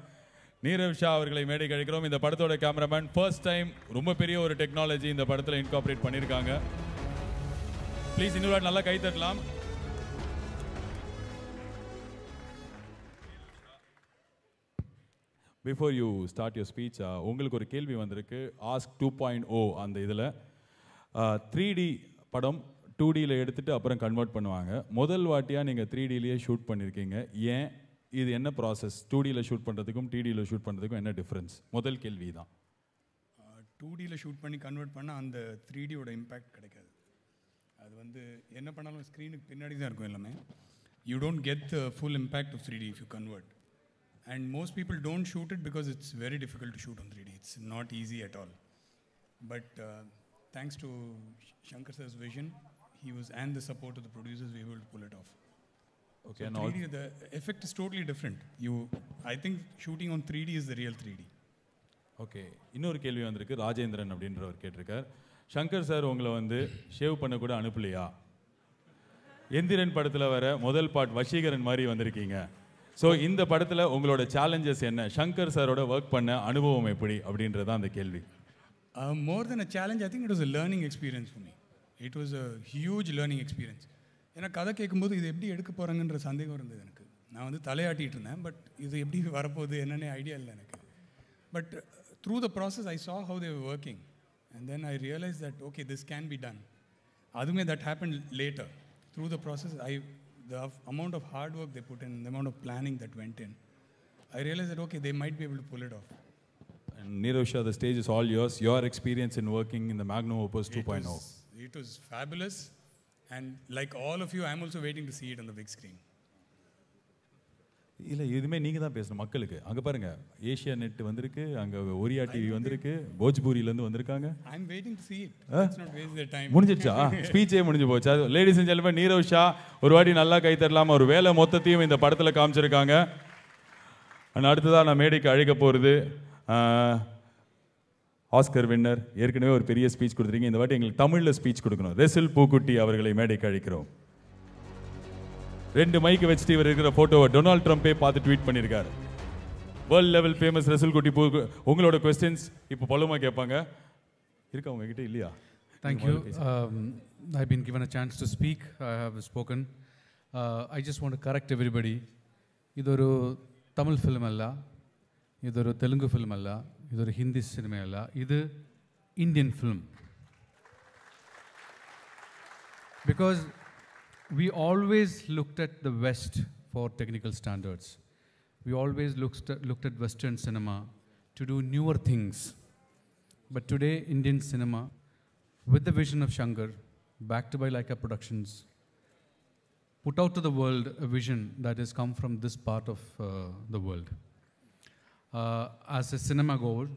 நீரவ் ஷா அவர்களை மேடைக்கு அழைக்கிறோம். இந்த படத்தோட கேமராமேன் ஃபர்ஸ்ட் டைம் ரொம்ப பெரிய ஒரு டெக்னாலஜி இந்த படத்தில் இன்கார்பரேட் பண்ணியிருக்காங்க. ப்ளீஸ் இன்னொரு நல்லா கை தட்டலாம். Before you start your speech, உங்களுக்கு ஒரு கேள்வி வந்திருக்கு. ஆஸ்க் 2.0 அந்த இதில் 3D படம் 2Dயில் எடுத்துகிட்டு அப்புறம் கன்வெர்ட் பண்ணுவாங்க. முதல் வாட்டியாக நீங்கள் 3Dலேயே ஷூட் பண்ணியிருக்கீங்க. ஏன், இது என்ன ப்ராசஸ்? 2Dயில் ஷூட் பண்ணுறதுக்கும் 3Dயில் ஷூட் பண்ணுறதுக்கும் என்ன டிஃப்ரென்ஸ்? முதல் கேள்வி தான். 2Dயில் ஷூட் பண்ணி கன்வெர்ட் பண்ணால் அந்த 3Dயோட இம்பேக்ட் கிடைக்காது. அது வந்து என்ன பண்ணாலும் ஸ்க்ரீனுக்கு பின்னாடி தான் இருக்கும் எல்லாமே. You don't get the full impact of 3D if you convert. And most people don't shoot it because it's very difficult to shoot on 3D. It's not easy at all. But thanks to Shankar sir's vision, and the support of the producers, we were able to pull it off. Okay, so 3D, the effect is totally different. I think shooting on 3D is the real 3D. Okay, இன்னொரு கேள்வி வந்திருக்கு. ராஜேந்திரன் அப்படின்றவர் கேட்டிருக்கார். Shankar sir உங்களை வந்து shave பண்ண கூட அனுப்பலையா? எந்திரன் படத்தில் வர முதல் பாட் வசீகரன் மாதிரி வந்திருக்கீங்க. ஸோ இந்த படத்தில் உங்களோட சேலஞ்சஸ் என்ன? ஷங்கர் சாரோட ஒர்க் பண்ண அனுபவம் எப்படி அப்படின்றது அந்த கேள்வி. More than a challenge, I think it was a learning experience for me. It was a huge learning experience. ஏன்னா கதை கேட்கும்போது இது எப்படி எடுக்க போகிறாங்கன்ற சந்தேகம் இருந்தது எனக்கு. நான் வந்து தலையாட்டிகிட்டு இருந்தேன், பட் இது எப்படி வரப்போகுது என்னென்ன ஐடியா இல்லை எனக்கு. But through the process I saw how they were working, and then I realized that okay, this can be done. அதுவுமே that happened later. Through the process, the amount of hard work they put in, the amount of planning that went in, I realized that okay, they might be able to pull it off. And Neerav Shah, the stage is all yours. Your experience in working in the Magnum Opus 2.0. It was fabulous, and like all of you, I'm also waiting to see it on the big screen. இல்லை, இதுமே நீங்கள் தான் பேசணும் மக்களுக்கு. அங்கே பாருங்க, Asia net வந்திருக்கு, அங்கே ஒரியா டிவி வந்திருக்கு, போஜ்பூரியிலேருந்து வந்திருக்காங்க. I'm waiting to see it. Let's not waste their time. முடிஞ்சிச்சா? ஸ்பீச்சே முடிஞ்சு போச்சா? Ladies and gentlemen, Nirav Shah ஒரு வாட்டி நல்லா கை தரலாம். ஒரு வேலை மொத்தத்தையும் இந்த படத்தில் காமிச்சிருக்காங்க. அடுத்ததாக நான் மேடைக்கு அழைக்க போகிறது ஆஸ்கர் வின்னர். ஏற்கனவே ஒரு பெரிய ஸ்பீச் கொடுத்துருக்கீங்க. இந்த வாட்டி எங்களுக்கு தமிழில் ஸ்பீச் கொடுக்கணும். ரெசில் பூக்குட்டி அவர்களை மேடைக்கு அழைக்கிறோம். 2 மைக்கு வச்சுட்டு இவர் இருக்கிற ஃபோட்டோவை டொனால்ட் ட்ரம்ப்பே பார்த்து ட்வீட் பண்ணியிருக்காரு. வேர்ல்ட் லெவல் ஃபேமஸ் ரெசில் குட்டி பூ. உங்களோட கொஸ்டின்ஸ் இப்போ பலமாக கேட்பாங்க. இருக்கா உங்ககிட்ட இல்லையா? Thank you. I've been given a chance to speak. I have spoken. I just want to correct everybody. இது ஒரு தமிழ் ஃபிலிம் அல்ல, இது ஒரு தெலுங்கு ஃபிலிம் அல்ல, இது ஒரு ஹிந்தி சினிமா அல்ல, இது Indian film. Because we always looked at the West for technical standards. We always looked at Western cinema to do newer things. But today, Indian cinema, with the vision of Shankar, backed by Laika Productions, put out to the world a vision that has come from this part of the world. As a cinema goer,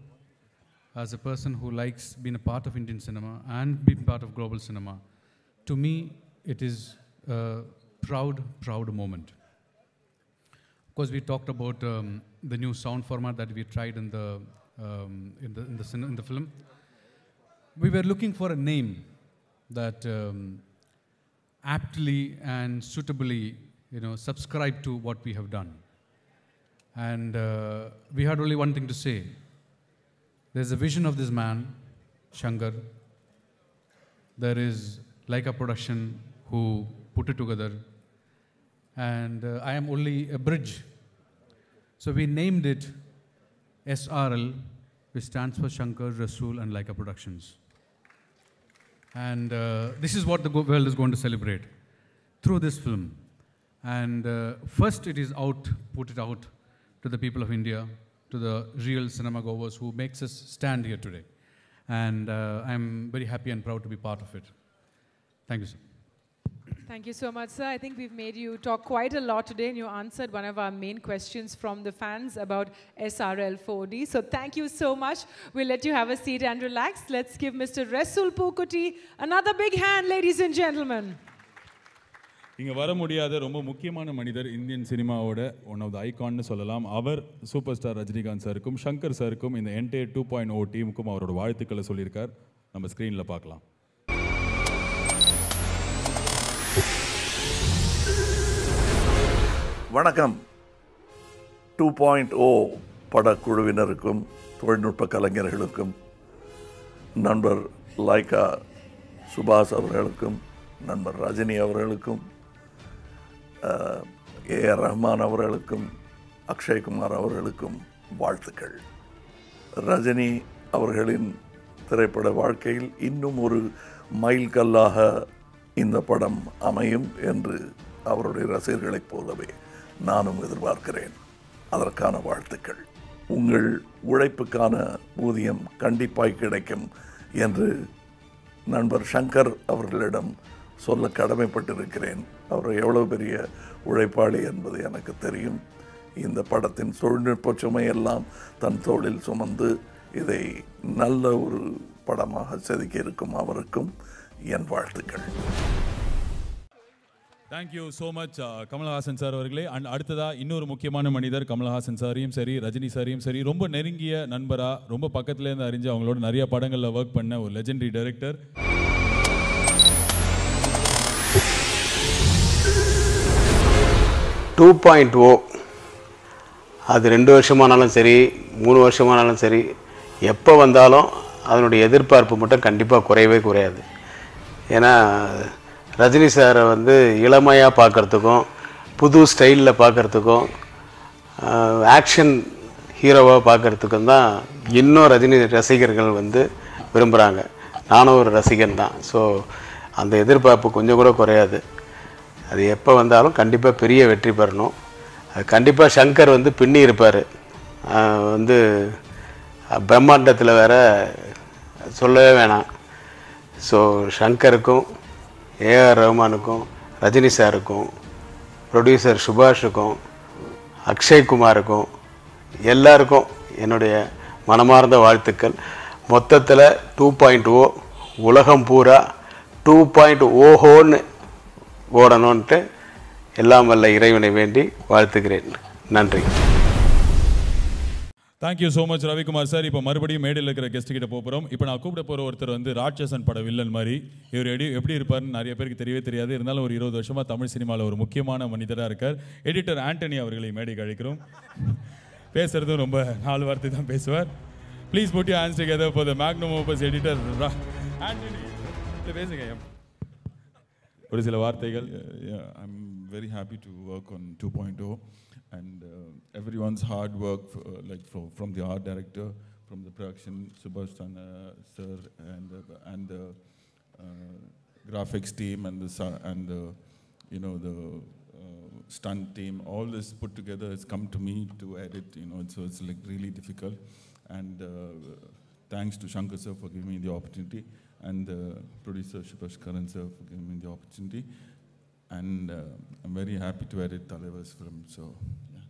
as a person who likes being a part of Indian cinema and being part of global cinema, to me, it is a proud moment. Of course, we talked about the new sound format that we tried in the in the film. We were looking for a name that aptly and suitably, subscribe to what we have done. And we had only one thing to say. There's a vision of this man, Shankar. There is Laika Production who put it together. And I am only a bridge. So we named it SRL, which stands for Shankar, Rasool and Laika Productions. And this is what the world is going to celebrate through this film. And first it is out, put it out to the people of India, to the real cinema goers who makes us stand here today. And I'm very happy and proud to be part of it. Thank you, sir. Thank you so much, sir. I think we've made you talk quite a lot today, and you answered one of our main questions from the fans about SRL 4D. So thank you so much. We'll let you have a seat and relax. Let's give Mr. Rasool Pookutti another big hand, ladies and gentlemen. இங்கே வர முடியாத ரொம்ப முக்கியமான மனிதர் Indian சினிமாவோட one of த ஐகான்னு சொல்லலாம். அவர் super star Rajinikanth சாருக்கும் ஷங்கர் சாருக்கும் இந்த என்டையர் 2.0 டீமுக்கும் அவரோட வாழ்த்துக்களை சொல்லியிருக்கார். நம்ம ஸ்க்ரீனில் பார்க்கலாம். வணக்கம். 2.0 படக்குழுவினருக்கும் தொழில்நுட்ப கலைஞர்களுக்கும் நண்பர் லைகா சுபாஷ் அவர்களுக்கும் நண்பர் ரஜினி அவர்களுக்கும் ஏஆர் ரஹ்மான் அவர்களுக்கும் அக்ஷய்குமார் அவர்களுக்கும் வாழ்த்துக்கள். ரஜினி அவர்களின் திரைப்பட வாழ்க்கையில் இன்னும் ஒரு மைல்கல்லாக இந்த படம் அமையும் என்று அவருடைய ரசிகர்களைப் போலவே நானும் எதிர்பார்க்கிறேன். அதற்கான வாழ்த்துக்கள். உங்கள் உழைப்புக்கான ஊதியம் கண்டிப்பாய் கிடைக்கும் என்று நண்பர் ஷங்கர் அவர்களிடம் சொல்ல கடமைப்பட்டிருக்கிறேன். அவர் எவ்வளவு பெரிய உழைப்பாளி என்பது எனக்கு தெரியும். இந்த படத்தின் தொழில்நுட்ப சுமையெல்லாம் தன் தோளில் சுமந்து இதை நல்ல ஒரு படமாக செதுக்கி இருக்கும் அவருக்கும் என் வாழ்த்துக்கள். Thank you so much Kamal Haasan sir அவர்களே. அண்ட் அடுத்ததாக இன்னொரு முக்கியமான மனிதர் கமலஹாசன் சாரையும் சரி ரஜினி சாரையும் சரி ரொம்ப நெருங்கிய நண்பராக ரொம்ப பக்கத்துலேருந்து அறிஞ்சு அவங்களோட நிறைய படங்களில் ஒர்க் பண்ண ஒரு லெஜெண்டரி டைரக்டர். அது 2 வருஷமானாலும் சரி 3 வருஷமானாலும் சரி எப்போ வந்தாலும் அதனுடைய எதிர்பார்ப்பு மட்டும் கண்டிப்பாக குறையவே குறையாது. ஏன்னா ரஜினி சாரை வந்து இளமையாக பார்க்குறதுக்கும் புது ஸ்டைலில் பார்க்குறதுக்கும் ஆக்ஷன் ஹீரோவாக பார்க்குறதுக்கும் தான் இன்னும் ரஜினி ரசிகர்கள் வந்து விரும்புகிறாங்க. நானும் ஒரு ரசிகன் தான். ஸோ அந்த எதிர்பார்ப்பு கொஞ்சம் கூட குறையாது. அது எப்போ வந்தாலும் கண்டிப்பாக பெரிய வெற்றி பெறணும். கண்டிப்பாக ஷங்கர் வந்து பின்னி இருப்பார். வந்து பிரம்மாண்டத்தில் வேற சொல்லவே வேணாம். ஸோ ஷங்கருக்கும் ஏஆர் ரஹ்மானுக்கும் ரஜினி சாருக்கும் ப்ரொடியூசர் சுபாஷுக்கும் அக்ஷய்குமாருக்கும் எல்லாருக்கும் என்னுடைய மனமார்ந்த வாழ்த்துக்கள். மொத்தத்தில் 2.0 உலகம் பூரா 2.0ன்னு ஓடணுன்ட்டு எல்லாம் வல்ல இறைவனை வேண்டி வாழ்த்துக்கிறேன். நன்றி. Thank you so much Ravikumar sir. இப்போ மறுபடியும் மேடையில் இருக்கிற கெஸ்ட் கிட்ட போகிறோம். இப்போ நான் கூப்பிட போகிற ஒருத்தர் வந்து ராட்சசன் பட வில்லன் மாதிரி. இவர் எப்படி இருப்பார்னு நிறைய பேருக்கு தெரியவே தெரியாது. இருந்தாலும் ஒரு 20 வருஷமாக தமிழ் சினிமாவில் ஒரு முக்கியமான மனிதராக இருக்கார். எடிட்டர் ஆண்டனி அவர்களை மேடைக்கு அழைக்கிறோம். பேசுகிறதும் ரொம்ப 4 வார்த்தை தான் பேசுவார். Please put your hands together for the magnum opus editor Antony. பேசுங்க ஒரு சில வார்த்தைகள். I'm very happy to work on 2.0 and everyone's hard work from the art director, from the production, Subhash sir, and the graphics team and the stunt team. All this put together has come to me to edit. So it's like really difficult. And thanks to Shankar sir for giving me the opportunity, and producer Subhash Karan sir for giving me the opportunity. And I'm very happy to edit Talevar's film. So, yeah.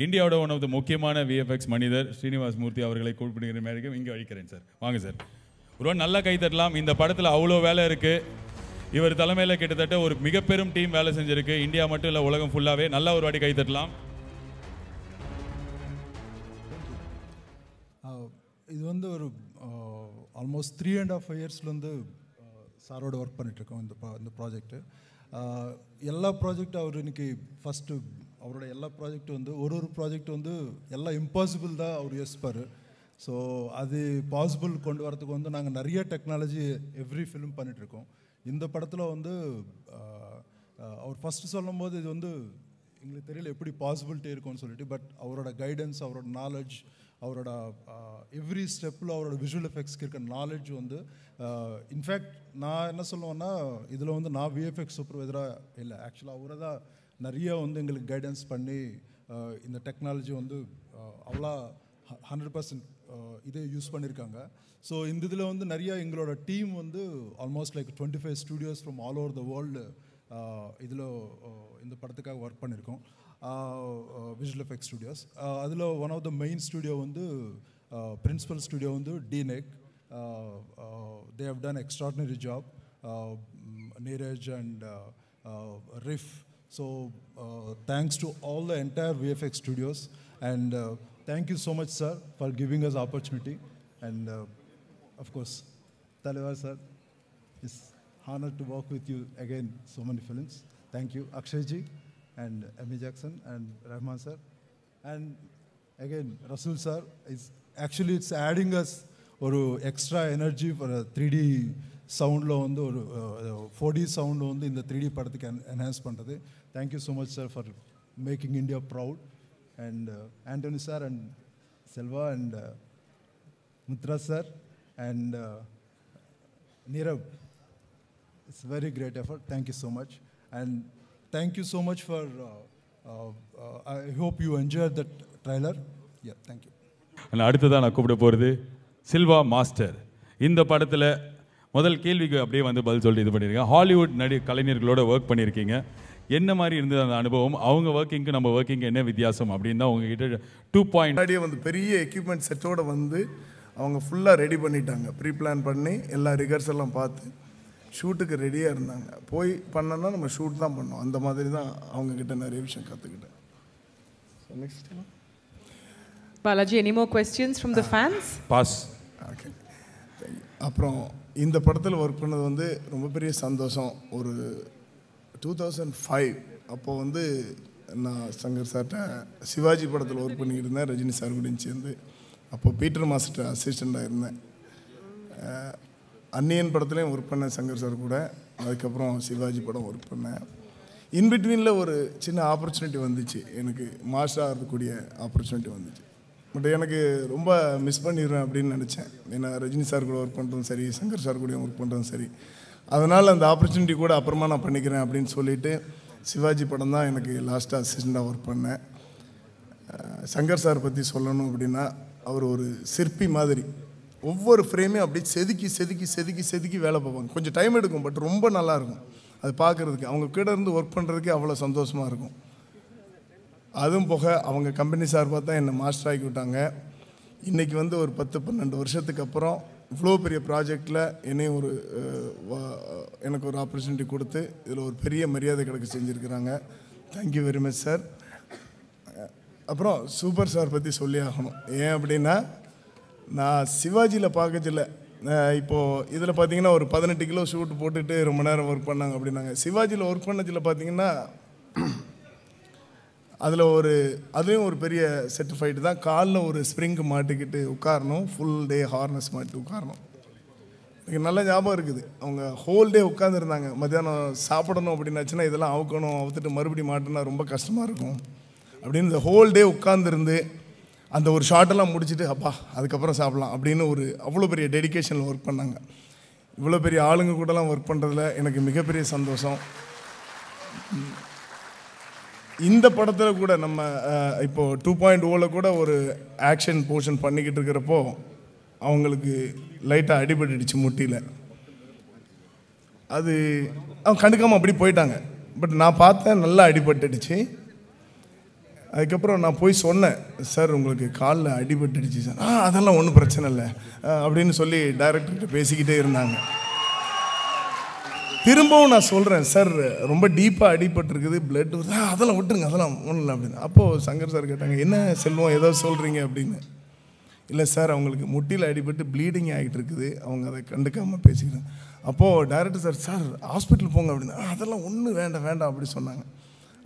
இந்தியாவோட one of த முக்கியமான VFX மனிதர் ஸ்ரீனிவாஸ் மூர்த்தி அவர்களை கூப்பிடுகிற மாதிரி இங்கே அழைக்கிறேன் sir. வாங்க sir. ஒரு நல்லா கை தட்டலாம். இந்த படத்தில் அவ்வளோ வேலை இருக்குது. இவர் தலைமையில் கிட்டத்தட்ட ஒரு மிகப்பெரும் டீம் வேலை செஞ்சுருக்கு. இந்தியா மட்டும் இல்லை, உலகம் ஃபுல்லாகவே. நல்லா ஒரு வாட்டி கை தட்டலாம். இது வந்து ஒரு ஆல்மோஸ்ட் 3.5 இயர்ஸ்லேருந்து சாரோட ஒர்க் பண்ணிகிட்ருக்கோம் இந்த ப்ராஜெக்ட்டு. எல்லா ப்ராஜெக்டும் அவர் இன்னைக்கு ஃபஸ்ட்டு அவரோட எல்லா ப்ராஜெக்டும் வந்து ஒரு ப்ராஜெக்ட் வந்து எல்லாம் இம்பாசிபிள் தான் அவர் யோசிப்பார். ஸோ அது பாசிபிள் கொண்டு வரதுக்கு வந்து நாங்கள் நிறைய டெக்னாலஜி எவ்ரி ஃபிலிம் பண்ணிகிட்ருக்கோம். இந்த படத்தில் வந்து அவர் ஃபஸ்ட்டு சொல்லும் போது இது வந்து எங்களுக்கு தெரியல எப்படி பாசிபிலிட்டி இருக்கும்னு சொல்லிட்டு, பட் அவரோட கைடன்ஸ், அவரோட நாலேஜ், அவரோட எவ்ரி ஸ்டெப்பில் அவரோட விஷுவல் எஃபெக்ட்ஸ்க்கு இருக்க நாலேஜ் வந்து இன்ஃபேக்ட் நான் என்ன சொல்லுவேன்னா இதில் வந்து நான் விஎஃப்எக்ஸ் சூப்பர்வைசராக இல்லை, ஆக்சுவலாக அவரை தான் நிறைய வந்து எங்களுக்கு கைடன்ஸ் பண்ணி இந்த டெக்னாலஜி வந்து அவ்வளோ 100% இதே யூஸ் பண்ணியிருக்காங்க. ஸோ இந்த இதில் வந்து நிறைய எங்களோட டீம் வந்து almost like 25 studios from all over the world இதில் இந்த படத்துக்காக ஒர்க் பண்ணியிருக்கோம். விஷுவல் எஃபெக்ட் ஸ்டுடியோஸ் அதில் one of the main studio வந்து பிரின்சிபல் ஸ்டுடியோ வந்து DNEG. They have done extraordinary job, Neeraj and ரிஃப். So thanks to all the entire VFX studios and thank you so much sir for giving us opportunity and of course Talaivar sir, it's honored to work with you again so many films. Thank you Akshay ji and Amy Jackson and Rahman sir and again Rasool sir is actually it's adding us ஒரு extra energy for a 3D sound lo வந்து ஒரு 4D sound வந்து இந்த 3D படத்துக்கு enhance பண்றது. Thank you so much sir for making India proud. And Anthony sir and Selva and Mitra sir and Nirav, it's a very great effort. Thank you so much and thank you so much for I hope you enjoyed that trailer. Yeah, thank you. அடுத்ததான் நான் கூப்பிட போகிறது Silva master. இந்த படத்தில் முதல் கேள்விக்கு அப்படியே வந்து பதில் சொல்லிட்டு இது பண்ணியிருக்கேன். ஹாலிவுட் கலைஞர்களோட ஒர்க் பண்ணியிருக்கீங்க, என்ன மாதிரி இருந்தது அந்த அனுபவம்? அவங்க ஒர்க்கிங்க்கு நம்ம ஒர்க்கிங்க்கு என்ன வித்தியாசம் அப்படின்னு தான் உங்ககிட்ட 2 வந்து பெரிய எக்யூப்மெண்ட் செட்டோட வந்து அவங்க ஃபுல்லாக ரெடி பண்ணிட்டாங்க. ப்ரீ பிளான் பண்ணி எல்லா ரிகர்செல்லாம் பார்த்து ஷூட்டுக்கு ரெடியாக இருந்தாங்க. போய் பண்ணோன்னா நம்ம ஷூட் தான் பண்ணோம். அந்த மாதிரி தான் அவங்கக்கிட்ட நிறைய விஷயம் கற்றுக்கிட்டேன். Next Balaji, any more questions from the fans? Pass. Okay. அப்புறம் இந்த படத்தில் ஒர்க் பண்ணது வந்து ரொம்ப பெரிய சந்தோஷம். ஒரு 2005 அப்போது வந்து நான் சங்கர் சார்கிட்ட சிவாஜி படத்தில் ஒர்க் பண்ணிக்கிட்டு இருந்தேன், ரஜினி சார் கூட சேர்ந்து. அப்போ பீட்டர் மாஸ்டர் அசிஸ்டண்ட்டாக இருந்தேன். அன்னியன் படத்துலேயும் ஒர்க் பண்ணேன் சங்கர் சார் கூட. அதுக்கப்புறம் சிவாஜி படம் ஒர்க் பண்ணேன். இன்பிட்வீனில் ஒரு சின்ன ஆப்பர்ச்சுனிட்டி வந்துச்சு, எனக்கு மாஸ்டர் ஆகிறதுக்கூடிய ஆப்பர்ச்சுனிட்டி வந்துச்சு. பட் எனக்கு ரொம்ப மிஸ் பண்ணிடுவேன் அப்படின்னு நினச்சேன். ஏன்னா ரஜினி சார் கூட ஒர்க் பண்ணுறதும் சரி, சங்கர் சார் கூடயும் ஒர்க் பண்ணுறதும் சரி. அதனால் அந்த ஆப்பர்ச்சுனிட்டி கூட அப்புறமா நான் பண்ணிக்கிறேன் அப்படின்னு சொல்லிவிட்டு சிவாஜி படம் தான் எனக்கு லாஸ்ட்டாக அசிஸ்டண்ட்டாக ஒர்க் பண்ணேன். சங்கர் சார் பற்றி சொல்லணும் அப்படின்னா அவர் ஒரு சிற்பி மாதிரி. ஒவ்வொரு ஃப்ரேமையும் அப்படியே செதுக்கி செதுக்கி செதுக்கி செதுக்கி வேலை பார்ப்பாங்க. கொஞ்சம் டைம் எடுக்கும், பட் ரொம்ப நல்லாயிருக்கும் அது பார்க்குறதுக்கு. அவங்க கிட்ட இருந்து ஒர்க் பண்ணுறதுக்கே அவ்வளோ சந்தோஷமாக இருக்கும். அதுவும் போக அவங்க கம்பெனி சார்பாக தான் என்னை மாஸ்டர் ஆக்கி விட்டாங்க. இன்றைக்கி வந்து ஒரு 10-12 வருஷத்துக்கு அப்புறம் இவ்வளோ பெரிய ப்ராஜெக்டில் என்னையும் எனக்கு ஒரு ஆப்பர்ச்சுனிட்டி கொடுத்து இதில் ஒரு பெரிய மரியாதை கிடைக்க செஞ்சுருக்கிறாங்க. Thank you very much sir. அப்புறம் சூப்பர் ஸ்டார் பற்றி சொல்லி ஆகணும். ஏன் அப்படின்னா நான் சிவாஜியில் பார்க்கச்சில்ல, இப்போது இதில் பார்த்தீங்கன்னா ஒரு 18 கிலோ ஷூட் போட்டுட்டு ரொம்ப நேரம் ஒர்க் பண்ணாங்க அப்படின்னாங்க. சிவாஜியில் ஒர்க் பண்ணதில் பார்த்தீங்கன்னா அதுலேயும் ஒரு பெரிய செட்டிஃபைடு தான். காலில் ஒரு ஸ்ப்ரிங்கு மாட்டிக்கிட்டு உட்காரணும், ஃபுல் டே ஹார்னஸ் மாட்டி உட்காரணும். எனக்கு நல்ல ஞாபகம் இருக்குது. அவங்க ஹோல் டே உட்காந்துருந்தாங்க. மத்தியானம் சாப்பிடணும் அப்படின்னாச்சுன்னா இதெல்லாம் அவுக்கணும், அவுத்துட்டு மறுபடியும் மாட்டினா ரொம்ப கஷ்டமாக இருக்கும் அப்படின்னு இந்த ஹோல் டே உட்காந்துருந்து அந்த ஒரு ஷார்ட்டெல்லாம் முடிச்சுட்டு அப்பா அதுக்கப்புறம் சாப்பிட்லாம் அப்படின்னு ஒரு அவ்வளோ பெரிய டெடிக்கேஷனில் ஒர்க் பண்ணாங்க. இவ்வளோ பெரிய ஆளுங்க கூடலாம் ஒர்க் பண்ணுறதுல எனக்கு மிகப்பெரிய சந்தோஷம். இந்த படத்தில் கூட நம்ம இப்போது 2.0 கூட ஒரு ஆக்ஷன் போர்ஷன் பண்ணிக்கிட்டு இருக்கிறப்போ அவங்களுக்கு லைட்டாக அடிபட்டுடுச்சு முட்டியில். அது அவங்க கண்டுக்காமல் அப்படி போயிட்டாங்க. பட் நான் பார்த்தேன் நல்லா அடிபட்டுடுச்சு. அதுக்கப்புறம் நான் போய் சொன்னேன், சார் உங்களுக்கு காலில் அடிபட்டுடுச்சு சார். அதெல்லாம் ஒன்றும் பிரச்சனை இல்லை அப்படின்னு சொல்லி டைரக்டர்கிட்ட பேசிக்கிட்டே இருந்தாங்க. திரும்பவும் நான் சொல்கிறேன், சார் ரொம்ப டீப்பாக அடிபட்டுருக்குது, பிளட் வருது, அதெல்லாம் விட்டுருங்க, அதெல்லாம் ஒன்றும் இல்லை அப்படின்னு. அப்போது சங்கர் சார் கேட்டாங்க, என்ன செல்வம் ஏதோ சொல்கிறீங்க அப்படின்னு. இல்லை சார் அவங்களுக்கு முட்டியில் அடிபட்டு ப்ளீடிங் ஆகிட்டு இருக்குது, அவங்க அதை கண்டுக்காமல் பேசிக்கிறேன். அப்போது டைரக்டர் சார் ஹாஸ்பிட்டல் போங்க அப்படின்னு. அதெல்லாம் ஒன்றும் வேண்டாம் அப்படி சொன்னாங்க.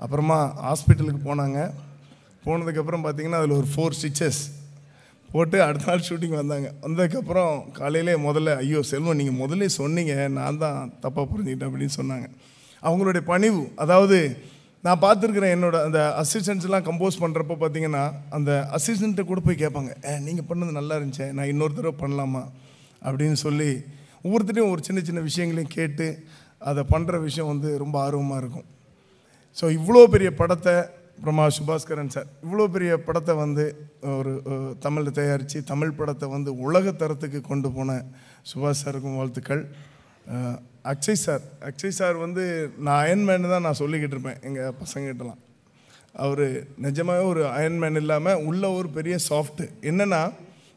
அப்புறமா ஹாஸ்பிட்டலுக்கு போனாங்க. போனதுக்கப்புறம் பார்த்திங்கன்னா அதில் ஒரு 4 ஸ்டிச்சஸ் போட்டு அடுத்த நாள் ஷூட்டிங் வந்தாங்க. வந்ததுக்கப்புறம் காலையிலே முதல்ல ஐயோ செல்வம் நீங்கள் முதல்ல சொன்னீங்க, நான் தான் தப்பாக புரிஞ்சுக்கிட்டேன் அப்படின்னு சொன்னாங்க. அவங்களுடைய பணிவு, அதாவது நான் பார்த்துருக்குறேன் என்னோட அந்த அசிஸ்டன்ட்ஸ்லாம் கம்போஸ் பண்ணுறப்போ பார்த்தீங்கன்னா அந்த அசிஸ்டண்ட்டை கூட போய் கேட்பாங்க, நீங்கள் பண்ணது நல்லா இருந்துச்சு, நான் இன்னொரு தடவை பண்ணலாமா அப்படின்னு சொல்லி ஒவ்வொருத்தரையும் ஒரு சின்ன சின்ன விஷயங்களையும் கேட்டு அதை பண்ணுற விஷயம் வந்து ரொம்ப ஆர்வமாக இருக்கும். ஸோ இவ்வளோ பெரிய படத்தை அப்புறமா சுபாஸ்கரன் சார் இவ்வளோ பெரிய படத்தை வந்து ஒரு தமிழில் தயாரித்து தமிழ் படத்தை வந்து உலக தரத்துக்கு கொண்டு போன சுபாஷ் சாருக்கும் வாழ்த்துக்கள். அக்ஷய் சார் வந்து நான் அயன்மேன் தான் நான் சொல்லிக்கிட்டு இருப்பேன் எங்கள் பசங்கிட்டலாம். அவர் நிஜமாகவே ஒரு அயன்மேன் இல்லாமல் உள்ள ஒரு பெரிய சாஃப்ட்டு, என்னென்னா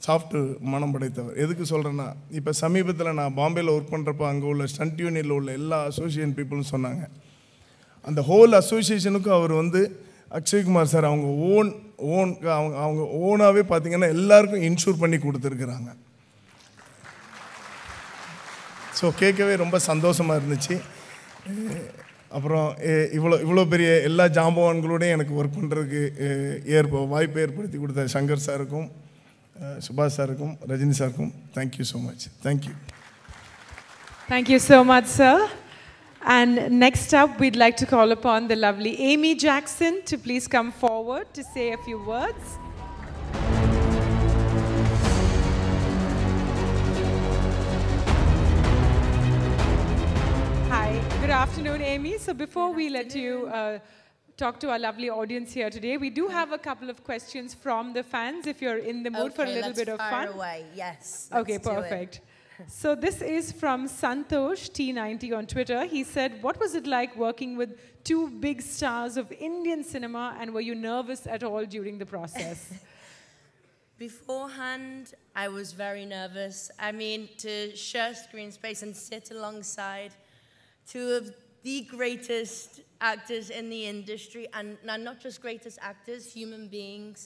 சாஃப்ட்டு மனம் படைத்தவர். எதுக்கு சொல்கிறேன்னா, இப்போ சமீபத்தில் நான் பாம்பேயில் ஒர்க் பண்ணுறப்போ அங்கே உள்ள ஸ்டண்ட் யூனியனில் உள்ள எல்லா அசோசியேஷன் பீப்புளும் சொன்னாங்க, அந்த ஹோல் அசோசியேஷனுக்கும் அவர் வந்து அக்ஷய்குமார் சார் அவங்க அவங்க ஓனாகவே பார்த்திங்கன்னா எல்லாருக்கும் இன்சூர் பண்ணி கொடுத்துருக்குறாங்க. ஸோ கேட்கவே ரொம்ப சந்தோஷமாக இருந்துச்சு. அப்புறம் இவ்வளோ பெரிய எல்லா ஜாம்பவான்களோடையும் எனக்கு ஒர்க் பண்ணுறதுக்கு வாய்ப்பு ஏற்படுத்தி கொடுத்த சங்கர் சாருக்கும் சுபாஷ் சாருக்கும் ரஜினி சாருக்கும் thank you so much. Thank you. Thank you so much, sir. And next up, we'd like to call upon the lovely Amy Jackson to please come forward to say a few words. Hi, good afternoon, Amy. So before we let you talk to our lovely audience here today, we do have a couple of questions from the fans, if you're in the mood for a little bit of fun. Away. Yes. Okay, perfect. So this is from Santosh T90 on Twitter. He said, what was it like working with 2 big stars of Indian cinema, and were you nervous at all during the process? Beforehand, I was very nervous. I mean, to share screen space and sit alongside 2 of the greatest actors in the industry, and not just greatest actors, human beings.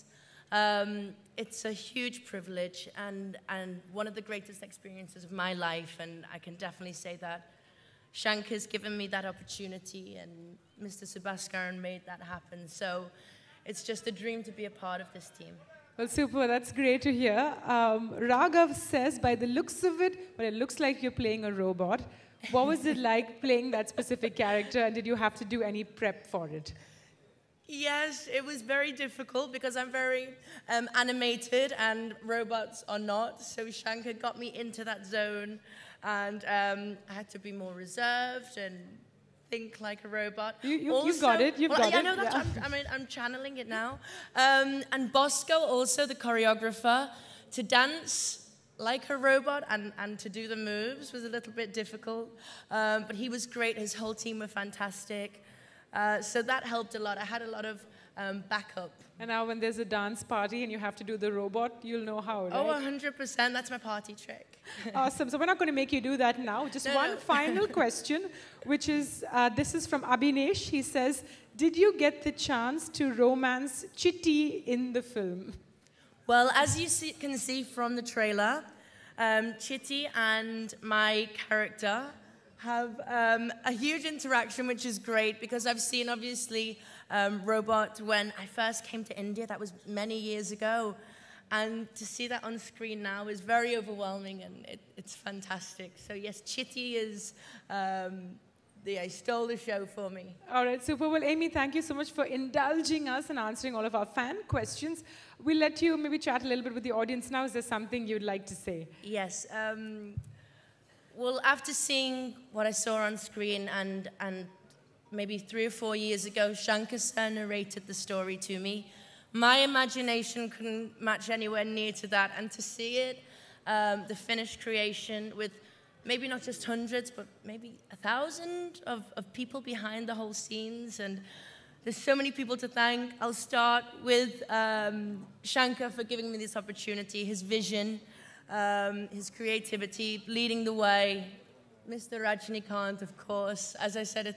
It's a huge privilege and one of the greatest experiences of my life, and I can definitely say that Shankar's given me that opportunity and Mr. Subhaskaran made that happen. So it's just a dream to be a part of this team. Well, super. That's great to hear. Raghav says, by the looks of it, well, it looks like you're playing a robot. What was it like playing that specific character, and did you have to do any prep for it? Yes, it was very difficult because I'm very animated and robots are not. So Shankar got me into that zone, and I had to be more reserved and think like a robot. You've got it. You've got it. I know that. Yeah. I'm channeling it now. And Bosco, also the choreographer, to dance like a robot and to do the moves was a little bit difficult. But he was great. His whole team were fantastic. So that helped a lot. I had a lot of backup. And now when there's a dance party and you have to do the robot, you'll know how, right? Oh, 100%. That's my party trick. Awesome. So we're not going to make you do that now. Just one final question, which is, this is from Abhinesh. He says, did you get the chance to romance Chitti in the film? Well, as you can see from the trailer, Chitti and my character have a huge interaction, which is great because I've seen, obviously, Robot when I first came to India. That was many years ago. And to see that on screen now is very overwhelming, and it's fantastic. So yes, Chitti is, I stole the show for me. All right, super. Well, Amy, thank you so much for indulging us and answering all of our fan questions. We'll let you maybe chat a little bit with the audience now. Is there something you'd like to say? Yes. Well, after seeing what I saw on screen and maybe 3 or 4 years ago, Shankar sir narrated the story to me. My imagination couldn't match anywhere near to that. And to see it, the finished creation with maybe not just hundreds, but maybe 1,000 of people behind the whole scenes. And there's so many people to thank. I'll start with Shankar for giving me this opportunity, his vision, his creativity, leading the way. Mr. Rajnikant, of course. As I said,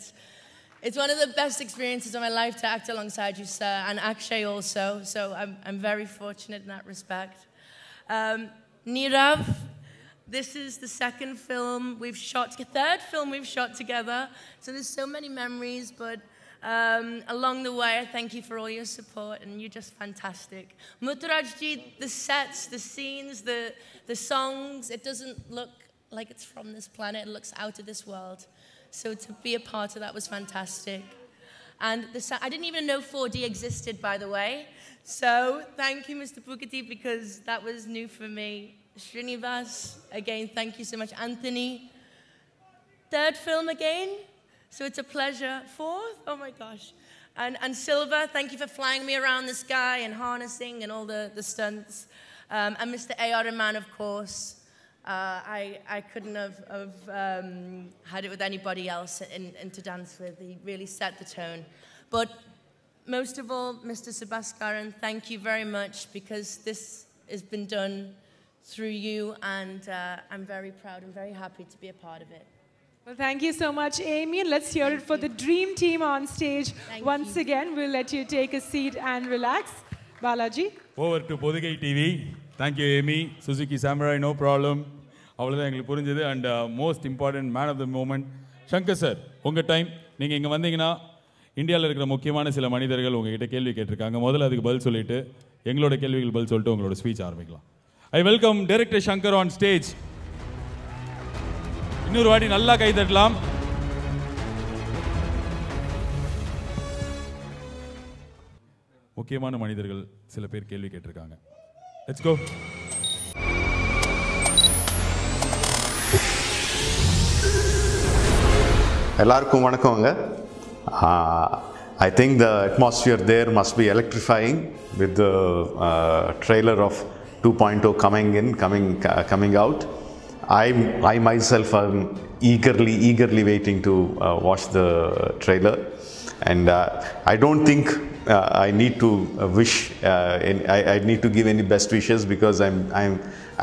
it's one of the best experiences of my life to act alongside you, sir, and Akshay also. So I'm very fortunate in that respect. Nirav, this is the third film we've shot together. So there's so many memories, but along the way, I thank you for all your support, and you're just fantastic. Mutrajji, the sets, the scenes, the songs, it doesn't look like it's from this planet, it looks out of this world. So to be a part of that was fantastic. And I didn't even know 4D existed, by the way. So thank you, Mr. Pukati, because that was new for me. Srinivas, again, thank you so much. Anthony, third film again, so it's a pleasure. Fourth, oh my gosh. And Silva, thank you for flying me around the sky and harnessing and all the stunts. And Mr. A.R. Rahman, of course. I couldn't have had it with anybody else and to dance with. He really set the tone. But most of all, Mr. Sabaskaran, thank you very much, because this has been done through you, and I'm very proud and very happy to be a part of it. Well, thank you so much, Amy. And let's hear it for the dream team on stage. Once again, we'll let you take a seat and relax. Balaji. Over to Podigai TV. Thank you, Amy. Suzuki Samurai, no problem. அவ்வளோதான் எங்களுக்கு புரிஞ்சது. And most important man of the moment Shankar sir, உங்கள் time. நீங்கள் இங்கே வந்தீங்கன்னா இந்தியாவில் இருக்கிற முக்கியமான சில மனிதர்கள் உங்ககிட்ட கேள்வி கேட்டிருக்காங்க. முதல்ல அதுக்கு பதில் சொல்லிட்டு எங்களோட கேள்விகள் பதில் சொல்லிட்டு உங்களோட ஸ்பீச் ஆரம்பிக்கலாம். I welcome director Shankar on stage. இன்னொரு வாட்டி நல்லா கை தட்டலாம். முக்கியமான மனிதர்கள் சில பேர் கேள்வி கேட்டிருக்காங்க. Let's go. எல்லாருக்கும் வணக்கங்க. I think the atmosphere there must be electrifying with the trailer of 2.0 coming out. I myself am eagerly waiting to watch the trailer, and I don't think I need to wish. I need to give any best wishes, because I'm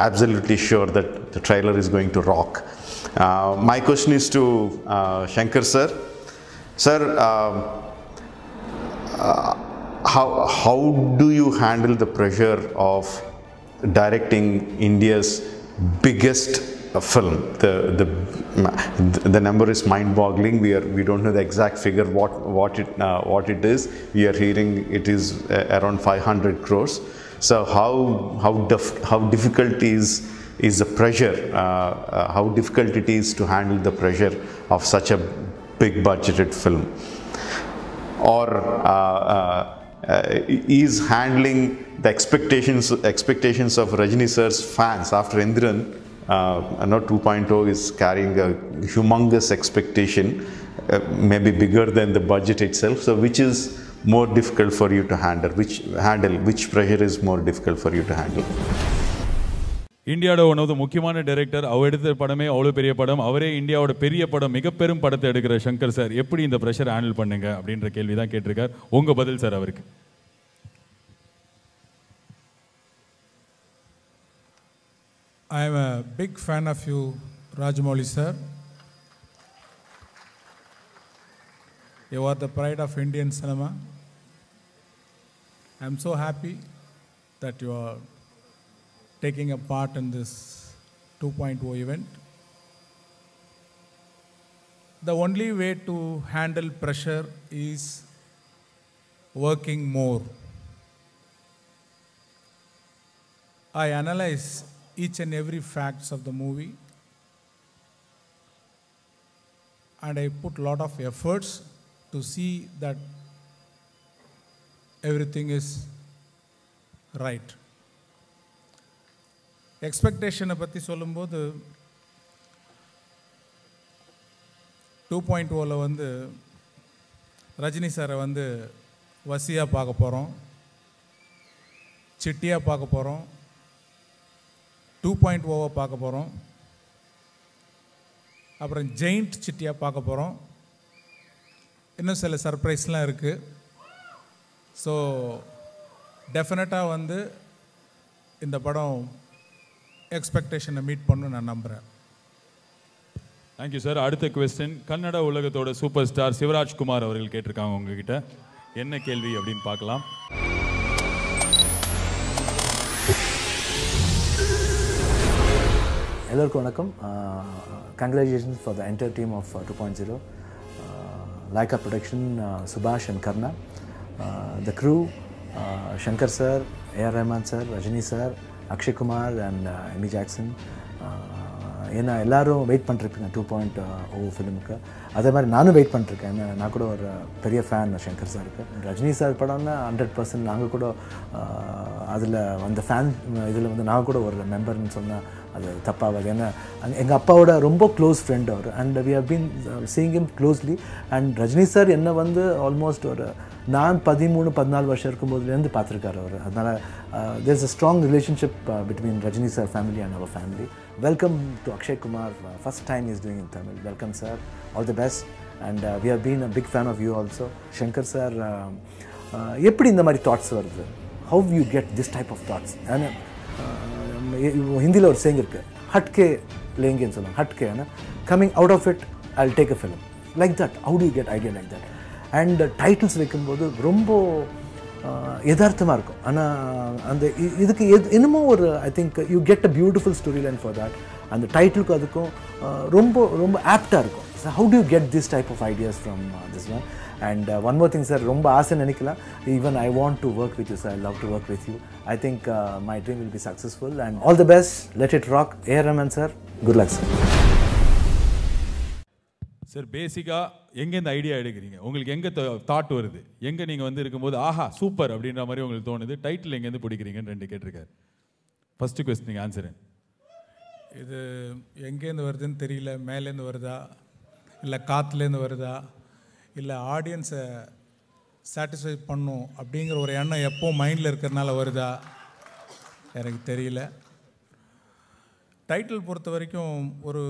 absolutely sure that the trailer is going to rock. My question is to Shankar sir. Sir, how do you handle the pressure of directing India's biggest film? The number is mind-boggling. We don't know the exact figure what it is. We are hearing it is around 500 crores. So how difficult is the pressure? How difficult it is to handle the pressure of such a big budgeted film? Or is handling the expectations of Rajini sir's fans after Indran, 2.0 is carrying a humongous expectation, maybe bigger than the budget itself. So which is more difficult for you to handle? Which pressure is more difficult for you to handle? இந்தியாவோட one of த முக்கியமான director. அவர் எடுத்த படமே அவ்வளோ பெரிய படம். அவரே இந்தியாவோட பெரிய படம், மிக பெரும் படத்தை எடுக்கிற சங்கர் சார் எப்படி இந்த ப்ரெஷர் ஹேண்டில் பண்ணுங்க அப்படின்ற கேள்வி தான் கேட்டிருக்கார். உங்கள் பதில் சார் அவருக்கு. I am a big fan of you, Rajamouli sir. You are the pride of Indian cinema. I am so happy that you are taking a part in this 2.0 event. The only way to handle pressure is working more. I analyze each and every facts of the movie, and I put a lot of efforts to see that everything is right. எக்ஸ்பெக்டேஷனை பற்றி சொல்லும்போது 2.0ல் வந்து ரஜினி சாரை வந்து வசியாக பார்க்க போகிறோம், சிட்டியாக பார்க்க போகிறோம், 2.0 பார்க்க போகிறோம், அப்புறம் ஜெயிண்ட் சிட்டியாக பார்க்க போகிறோம். இன்னும் சில சர்ப்ரைஸ்லாம் இருக்குது. ஸோ டெஃபினட்டாக வந்து இந்த படம் எக்ஸ்பெக்டேஷனை மீட் பண்ணு நான் நம்புகிறேன். Thank you sir. அடுத்த கொஸ்டின் கன்னட உலகத்தோட சூப்பர் ஸ்டார் சிவராஜ்குமார் அவர்கள் கேட்டிருக்காங்க உங்ககிட்ட. என்ன கேள்வி அப்படின்னு பார்க்கலாம். எல்லாருக்கும் வணக்கம். Congratulations for the entire team of 2.0. Laika Production, Subhash and Karna. The crew, Shankar sir, A.R. Rahman sir, Rajini sir, Akshay Kumar and Amy Jackson. ஏன்னா எல்லோரும் வெயிட் பண்ணிருப்பீங்க 2.0 ஃபிலிமுக்கு. அதே மாதிரி நானும் வெயிட் பண்ணிருக்கேன். ஏன்னா நான் கூட ஒரு பெரிய ஃபேன் ஷங்கர் சாருக்கு. ரஜினி சார் படம்னா 100% நாங்கள் கூட அதில் அந்த ஃபேன் இதில் வந்து நான் கூட ஒரு மெம்பர்னு சொன்னால் அது தப்பாகாது. ஏன்னா எங்கள் அப்பாவோட ரொம்ப க்ளோஸ் ஃப்ரெண்ட் அவர். And we have been seeing him closely. And Rajini sir என்னை வந்து ஆல்மோஸ்ட் ஒரு நான் 13-14 வருஷம் இருக்கும்போதுலேருந்து பார்த்துருக்காரு அவர். அதனால் there is a strong relationship between Rajini sir family and அவர் family. Welcome to Akshay Kumar. First time he is doing in Tamil. Welcome sir. All the best. And we have been a big fan of you also. Shankar sir, எப்படி இந்த மாதிரி thoughts வருது? How you get this type of thoughts? And ஹிந்தியில் ஒரு saying இருக்குது, ஹட்கே லேங்கேன்னு சொல்லுவாங்க. ஹட்கே coming out of it I'll take a film. Like that. How do you get idea like that? And titles வைக்கும்போது ரொம்ப யதார்த்தமாக இருக்கும். ஆனால் அந்த இதுக்கு என்னமோ ஒரு I think you get a beautiful story line for that. அந்த டைட்டிலுக்கும் அதுக்கும் ரொம்ப ரொம்ப ஆப்டாக இருக்கும். So how do you get this type of ideas from this one? And one more thing sir, ரொம்ப ஆசை நினைக்கலாம். Even I want to work with you sir. I love to work with you. I think my dream will be successful and all the best. Let it rock. A.R. Rahman sir, good luck sir. Sir பேசிக்காக எங்கேருந்து idea எடுக்கிறீங்க? உங்களுக்கு எங்கே thought வருது? எங்கே நீங்கள் வந்து இருக்கும்போது ஆஹா சூப்பர் அப்படின்ற மாதிரி உங்களுக்கு தோணுது? டைட்டில் எங்கேருந்து பிடிக்கிறீங்கன்னு 2 கேட்டிருக்காரு. ஃபஸ்ட்டு கொஸ்டின் நீங்கள் ஆன்சரு. இது எங்கேருந்து வருதுன்னு தெரியல. மேலேருந்து வருதா, இல்லை காற்றுலேருந்து வருதா, இல்லை ஆடியன்ஸை சாட்டிஸ்ஃபை பண்ணும் அப்படிங்கிற ஒரு எண்ணம் எப்போ மைண்டில் இருக்கிறதுனால வருதா எனக்கு தெரியல. டைட்டில் பொறுத்த வரைக்கும் ஒரு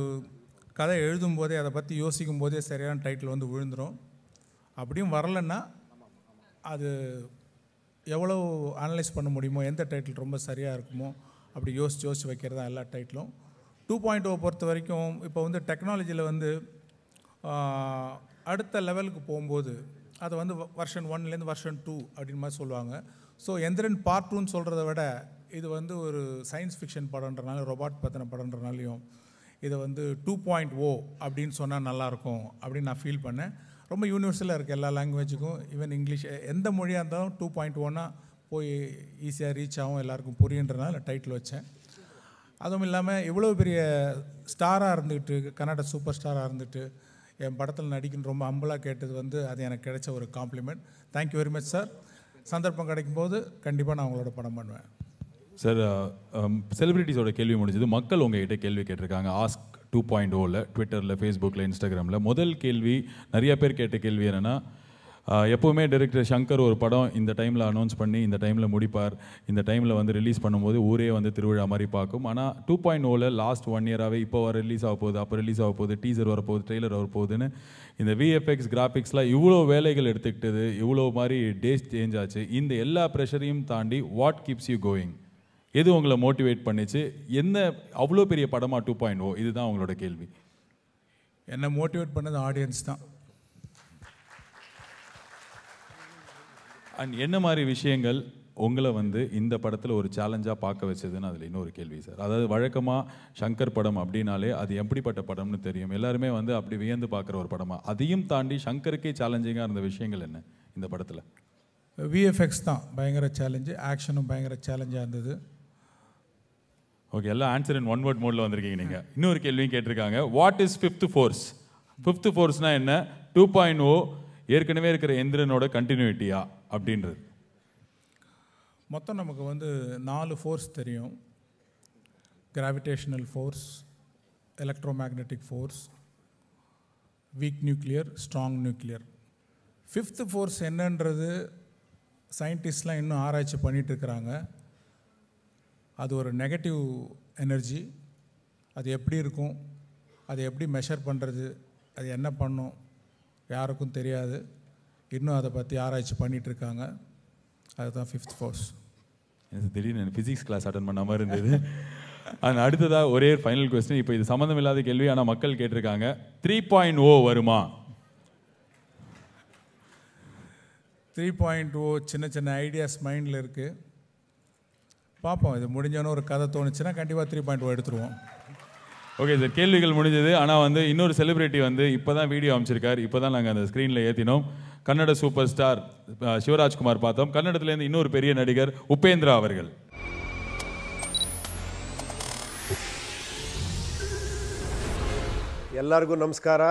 கதை எழுதும்போதே அதை பற்றி யோசிக்கும் போதே சரியான டைட்டில் வந்து விழுந்துடும். அப்படியும் வரலைன்னா அது எவ்வளோ அனலைஸ் பண்ண முடியுமோ, எந்த டைட்டில் ரொம்ப சரியாக இருக்குமோ அப்படி யோசித்து வைக்கிறது தான் எல்லா டைட்டிலும். 2.0 பொறுத்த வரைக்கும் இப்போ வந்து டெக்னாலஜியில் வந்து அடுத்த லெவலுக்கு போகும்போது அதை வந்து வெர்ஷன் 1லேருந்து வெர்ஷன் 2 அப்படின்னு மாதிரி சொல்லுவாங்க. ஸோ எந்திரன் பார்ட் 2ன்னு சொல்கிறத விட இது வந்து ஒரு சயின்ஸ் ஃபிக்ஷன் படம்ன்றனால, ரொபாட் பற்றின படம்ன்றனாலையும் இதை வந்து 2.0 அப்படின்னு சொன்னால் நல்லாயிருக்கும் அப்படின்னு நான் ஃபீல் பண்ணேன். ரொம்ப யூனிவர்சலாக இருக்குது எல்லா லாங்குவேஜுக்கும். ஈவன் இங்கிலீஷ் எந்த மொழியாக இருந்தாலும் 2.0னா போய் ஈஸியாக ரீச் ஆகும், எல்லாருக்கும் புரியுன்றனால டைட்டில் வச்சேன். அதுவும் இல்லாமல் இவ்வளோ பெரிய ஸ்டாராக இருந்துக்கிட்டு, கன்னட சூப்பர் ஸ்டாராக இருந்துட்டு என் படத்தில் நடிக்கணும்னு ரொம்ப ஹம்பிளாக கேட்டது வந்து அது எனக்கு கிடைச்ச ஒரு compliment. Thank you very much sir. சந்தர்ப்பம் கிடைக்கும்போது கண்டிப்பாக நான் உங்களோட படம் பண்ணுவேன். சார் செலிபிரிட்டிஸோட கேள்வி முடிஞ்சது. மக்கள் உங்ககிட்ட கேள்வி கேட்டிருக்காங்க ஆஸ்க் 2.0ல, ட்விட்டரில், ஃபேஸ்புக்கில், இன்ஸ்டாகிராமில். முதல் கேள்வி, நிறைய பேர் கேட்ட கேள்வி என்னென்னா, எப்போவுமே டைரக்டர் சங்கர் ஒரு படம் இந்த டைமில் அனௌன்ஸ் பண்ணி இந்த டைமில் முடிப்பார், இந்த டைமில் வந்து ரிலீஸ் பண்ணும்போது ஊரே வந்து திருவிழா மாதிரி பார்க்கும். ஆனால் 2.0ல லாஸ்ட் 1 இயராகவே இப்போ ரிலீஸ் ஆக போகுது, அப்போ ரிலீஸ் ஆக போகுது, டீசர் வரப்போகுது, ட்ரெய்லர் வரப்போகுதுன்னு இந்த விஎஃப்எக்ஸ் கிராஃபிக்ஸ்லாம் இவ்வளோ வேலைகள் எடுத்துக்கிட்டது, இவ்வளோ மாதிரி டேஸ் சேஞ்ச் ஆச்சு. இந்த எல்லா ப்ரெஷரையும் தாண்டி வாட் கீப்ஸ் யூ கோயிங்? எது உங்களை மோட்டிவேட் பண்ணிச்சு? என்ன அவ்வளோ பெரிய படமாக 2.0? இதுதான் உங்களோட கேள்வி. என்னை மோட்டிவேட் பண்ணது ஆடியன்ஸ் தான். அண்ட் என்ன மாதிரி விஷயங்கள் உங்களை வந்து இந்த படத்தில் ஒரு சேலஞ்சாக பார்க்க வச்சதுன்னு அதில் இன்னொரு கேள்வி சார். அதாவது வழக்கமாக சங்கர் படம் அப்படின்னாலே அது எப்படிப்பட்ட படம்னு தெரியும், எல்லாருமே வந்து அப்படி வியந்து பார்க்குற ஒரு படமாக. அதையும் தாண்டி சங்கருக்கே சேலஞ்சிங்காக இருந்த விஷயங்கள் என்ன இந்த படத்தில்? விஎஃப்எக்ஸ் தான் பயங்கர சேலஞ்சு, ஆக்ஷனும் பயங்கர சேலஞ்சாக இருந்தது. ஓகே, எல்லாம் ஆன்சர் இன் 1 வேர்ட் மோடில் வந்திருக்கீங்க நீங்கள். இன்னொரு கேள்வியும் கேட்டிருக்காங்க, what is 5th force? 5th ஃபோர்ஸ்னால் என்ன? 2.0 ஏற்கனவே இருக்கிற எந்திரனோட கண்டினியூட்டியா அப்படின்றது? மொத்தம் நமக்கு வந்து 4 ஃபோர்ஸ் தெரியும். Gravitational force, electromagnetic force, week nuclear, strong nuclear. 5th force என்னன்றது சயின்டிஸ்ட்லாம் இன்னும் ஆராய்ச்சி பண்ணிகிட்டு இருக்கிறாங்க. அது ஒரு நெகட்டிவ் எனர்ஜி. அது எப்படி இருக்கும், அதை எப்படி மெஷர் பண்ணுறது, அது என்ன பண்ணும் யாருக்கும் தெரியாது. இன்னும் அதை பற்றி ஆராய்ச்சி பண்ணிகிட்ருக்காங்க. அதுதான் 5th ஃபோர்ஸ். எனக்கு திடீர்னு ஃபிசிக்ஸ் கிளாஸ் அட்டன் பண்ண மாதிரி இருந்தது. அண்ட் அடுத்ததாக ஒரே ஃபைனல் கொஸ்டின். இப்போ இது சம்மந்தம் இல்லாத கேள்வி, ஆனால் மக்கள் கேட்டிருக்காங்க, 3.0 வருமா? 3.0 சின்ன சின்ன ஐடியாஸ் மைண்டில் இருக்குது. பார்ப்போம். இது முடிஞ்சோன்னு ஒரு கதை தோணுச்சுன்னா கண்டிப்பாக 3.0 எடுத்துருவோம். ஓகே சார், கேள்விகள் முடிஞ்சது. ஆனால் வந்து இன்னொரு செலிபிரிட்டி வந்து இப்போ தான் வீடியோ அமைச்சிருக்கார். இப்போ தான் நாங்கள் அந்த ஸ்க்ரீனில் ஏற்றினோம். கன்னட சூப்பர் ஸ்டார் சிவராஜ்குமார் பார்த்தோம். கன்னடத்துலேருந்து இன்னொரு பெரிய நடிகர் உபேந்திரா அவர்கள். ಎಲ್ಲರಿಗೂ ನಮಸ್ಕಾರ.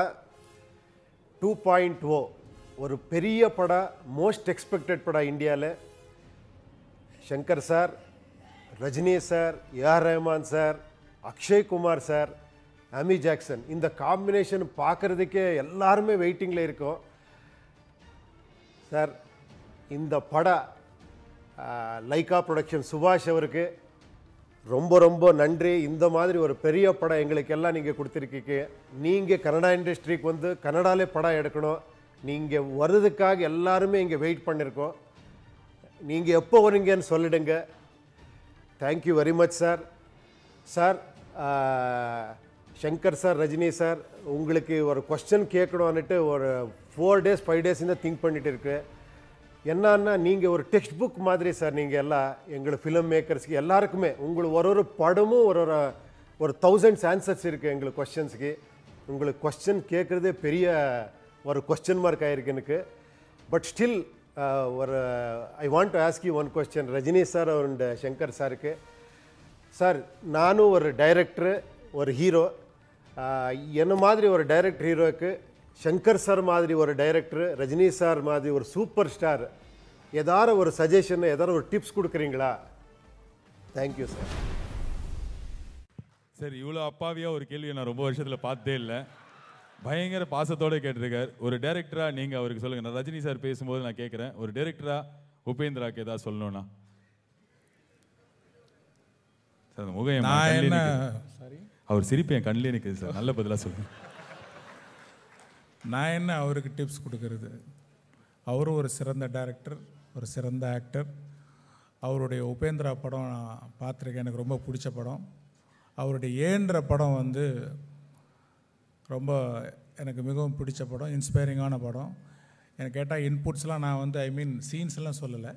2.0 ஒரு பெரிய படம், மோஸ்ட் எக்ஸ்பெக்டட் படம் இந்தியாவில். Shankar sir, Rajini sir, A R Rahman sir, Akshay Kumar sir, Amy Jackson, இந்த காம்பினேஷன் பார்க்குறதுக்கே எல்லாருமே வெயிட்டிங்கில் இருக்கோம். சார், இந்த படம் லைக்கா ப்ரொடக்ஷன் சுபாஷ் அவருக்கு ரொம்ப ரொம்ப நன்றி. இந்த மாதிரி ஒரு பெரிய படம் எங்களுக்கெல்லாம் நீங்கள் கொடுத்துருக்கீங்க. நீங்கள் கன்னடா இண்டஸ்ட்ரிக்கு வந்து கன்னடாலே படம் எடுக்கணும். நீங்கள் வர்றதுக்காக எல்லாருமே இங்கே வெயிட் பண்ணியிருக்கோம். நீங்கள் எப்போ வரீங்கன்னு சொல்லிடுங்க. Thank you very much sir. Sir, Shankar sir, Rajini sir, உங்களுக்கு ஒரு கொஸ்டின் கேட்கணும்னுட்டு ஒரு 4 days 5 days திங்க் பண்ணிட்டு இருக்கு. என்னன்னா, நீங்கள் ஒரு டெக்ஸ்ட் புக் மாதிரி சார். நீங்கள் எல்லாம் எங்களை ஃபிலிம் மேக்கர்ஸ்க்கு எல்லாருக்குமே உங்களுக்கு ஒரு படமும் ஒரு 1000 ஆன்சர்ஸ் இருக்குது எங்களுக்கு கொஸ்டின்ஸுக்கு. உங்களுக்கு கொஸ்டின் கேட்குறதே பெரிய ஒரு கொஸ்டின் மார்க் ஆகிருக்கு எனக்கு. பட் ஸ்டில் ஒரு I want to ask you one question Rajini sir and Shankar சாருக்கு. சார், நானும் ஒரு டைரக்டரு, ஒரு ஹீரோ. என்ன மாதிரி ஒரு டைரக்டர் ஹீரோக்கு ಶಂಕರ್ சார் மாதிரி ஒரு டைரக்டரு, ரஜினி சார் மாதிரி ஒரு சூப்பர் ஸ்டார், ஏதாவது ஒரு சஜஷன், ஏதாவது ஒரு டிப்ஸ் கொடுக்குறீங்களா? Thank you sir. சார், இவ்வளோ அப்பாவியாக ஒரு கேள்வியை நான் ரொம்ப வருஷத்தில் பார்த்ததே இல்லை. பயங்கர பாசத்தோடு கேட்டிருக்கார். ஒரு டைரக்டராக நீங்கள் அவருக்கு சொல்லுங்கள். நான் ரஜினி சார் பேசும்போது நான் கேட்குறேன், ஒரு டைரக்டராக உபேந்திராக்கு ஏதாவது சொல்லணும்னா? சார், முகம் அவர் சிரிப்பு என் கண்ணிலே நிற்குது சார். நல்ல பதிலாக சொல்லுங்கள். நான் என்ன அவருக்கு டிப்ஸ் கொடுக்கறது? அவரும் ஒரு சிறந்த டைரக்டர், ஒரு சிறந்த ஆக்டர். அவருடைய உபேந்திரா படம் நான் பார்த்துருக்கேன், எனக்கு ரொம்ப பிடிச்ச படம். அவருடைய ஏன்ற படம் வந்து ரொம்ப எனக்கு மிகவும் பிடிச்ச படம், இன்ஸ்பைரிங்கான படம். எனக்கு கேட்டால் இன்புட்ஸ்லாம் நான் வந்து சீன்ஸ்லாம் சொல்லலை.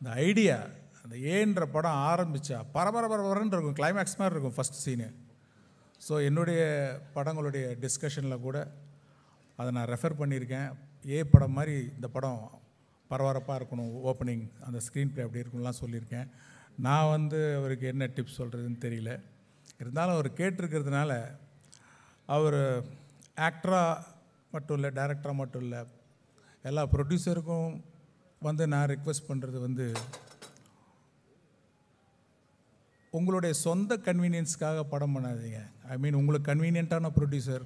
இந்த ஐடியா, அந்த ஏன்ற படம் ஆரம்பித்தா பரபரன்னு இருக்கும், கிளைமேக்ஸ் மாதிரி இருக்கும் ஃபஸ்ட் சீனு. ஸோ என்னுடைய படங்களுடைய டிஸ்கஷனில் கூட அதை நான் ரெஃபர் பண்ணியிருக்கேன். படம் மாதிரி இந்த படம் பரபரப்பாக இருக்கணும், ஓப்பனிங் அந்த ஸ்க்ரீன் ப்ளே அப்படி இருக்கும்லாம் சொல்லியிருக்கேன். நான் வந்து அவருக்கு என்ன டிப்ஸ் சொல்கிறதுன்னு தெரியல. இருந்தாலும் அவர் கேட்டிருக்கிறதுனால, அவர் ஆக்டராக மட்டும் இல்லை, டைரக்டராக மட்டும் இல்லை, எல்லா ப்ரொடியூசருக்கும் வந்து நான் ரிக்வெஸ்ட் பண்ணுறது வந்து, உங்களுடைய சொந்த கன்வீனியன்ஸ்க்காக படம் பண்ணாதீங்க. உங்களுக்கு கன்வீனியண்ட்டான ப்ரொடியூசர்,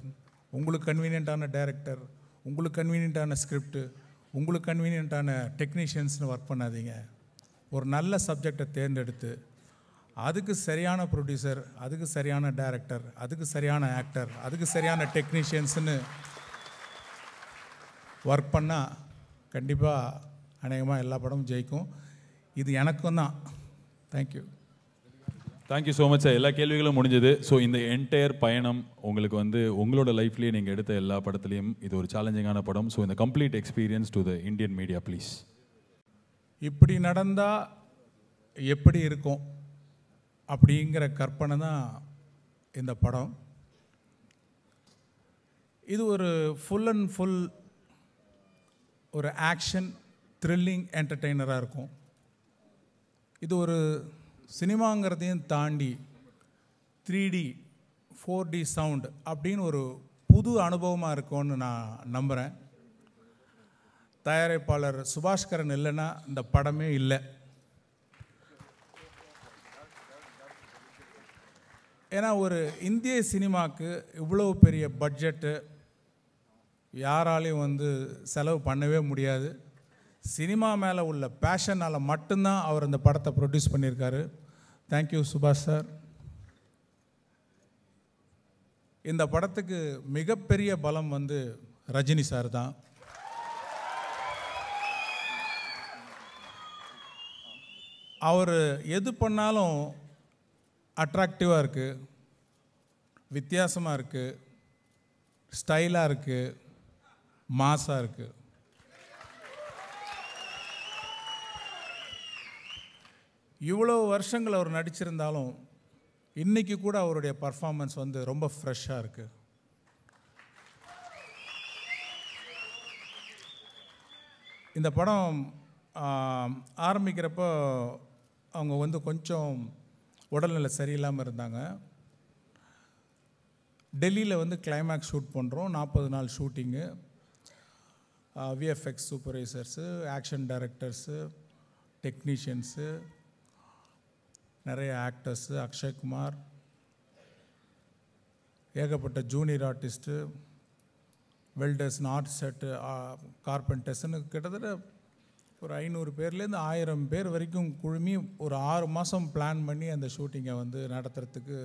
உங்களுக்கு கன்வீனியண்ட்டான டைரக்டர், உங்களுக்கு கன்வீனியண்ட்டான ஸ்கிரிப்டு, உங்களுக்கு கன்வீனியண்ட்டான டெக்னீஷியன்ஸ்னு ஒர்க் பண்ணாதீங்க. ஒரு நல்ல சப்ஜெக்டை தேர்ந்தெடுத்து அதுக்கு சரியான ப்ரொடியூசர், அதுக்கு சரியான டைரக்டர், அதுக்கு சரியான ஆக்டர், அதுக்கு சரியான டெக்னீஷியன்ஸ்னு ஒர்க் பண்ணால் கண்டிப்பாக அநேகமாக எல்லா படமும் ஜெயிக்கும். இது எனக்கும் தான். Thank you. Thank you so much sir. எல்லா கேள்விகளும் முடிஞ்சது. ஸோ இந்த என்டையர் பயணம் உங்களுக்கு வந்து உங்களோட லைஃப்லேயே நீங்கள் எடுத்த எல்லா படத்துலேயும் இது ஒரு சேலஞ்சிங்கான படம். ஸோ இந்த complete experience to the Indian media please. இப்படி நடந்தால் எப்படி இருக்கும் அப்படிங்கிற கற்பனை தான் இந்த படம். இது ஒரு ஃபுல் அண்ட் ஃபுல் ஒரு ஆக்ஷன் த்ரில்லிங் என்டர்டெய்னராக இருக்கும். இது ஒரு சினிமாங்கிறதையும் தாண்டி 3D 4D சவுண்ட் அப்படின்னு ஒரு புது அனுபவமாக இருக்கும்னு நான் நம்புகிறேன். தயாரிப்பாளர் சுபாஷ்கரன் இல்லைன்னா இந்த படமே இல்லை. ஏன்னா ஒரு இந்திய சினிமாவுக்கு இவ்வளோ பெரிய பட்ஜெட்டு யாராலையும் வந்து செலவு பண்ணவே முடியாது. சினிமா மேலே உள்ள பேஷனால் மட்டும்தான் அவர் இந்த படத்தை ப்ரொடியூஸ் பண்ணியிருக்காரு. தேங்க்யூ சுபாஷ் சார். இந்த படத்துக்கு மிகப்பெரிய பலம் வந்து ரஜினி சார் தான். அவர் எது பண்ணாலும் அட்ராக்டிவாக இருக்குது, வித்தியாசமாக இருக்குது, ஸ்டைலாக இருக்குது, மாஸாக இருக்குது. இவ்வளோ வருஷங்கள் அவர் நடிச்சிருந்தாலும் இன்றைக்கி கூட அவருடைய பர்ஃபார்மன்ஸ் வந்து ரொம்ப ஃப்ரெஷ்ஷாக இருக்குது. இந்த படம் ஆரம்பிக்கிறப்போ அவங்க வந்து கொஞ்சம் உடல்நிலை சரியில்லாமல் இருந்தாங்க. டெல்லியில் வந்து கிளைமேக்ஸ் ஷூட் பண்ணுறோம், 40 நாள் shooting. VFX supervisors, action directors, technicians, நிறைய ஆக்டர்ஸு, அக்ஷய்குமார், ஏகப்பட்ட junior artist, welders, north set, கார்பெண்டர்ஸ்னு கிட்டத்தட்ட ஒரு 500 பேர்லேருந்து 1000 பேர் வரைக்கும் குழுமி ஒரு 6 மாதம் பிளான் பண்ணி அந்த ஷூட்டிங்கை வந்து நடத்துறதுக்கு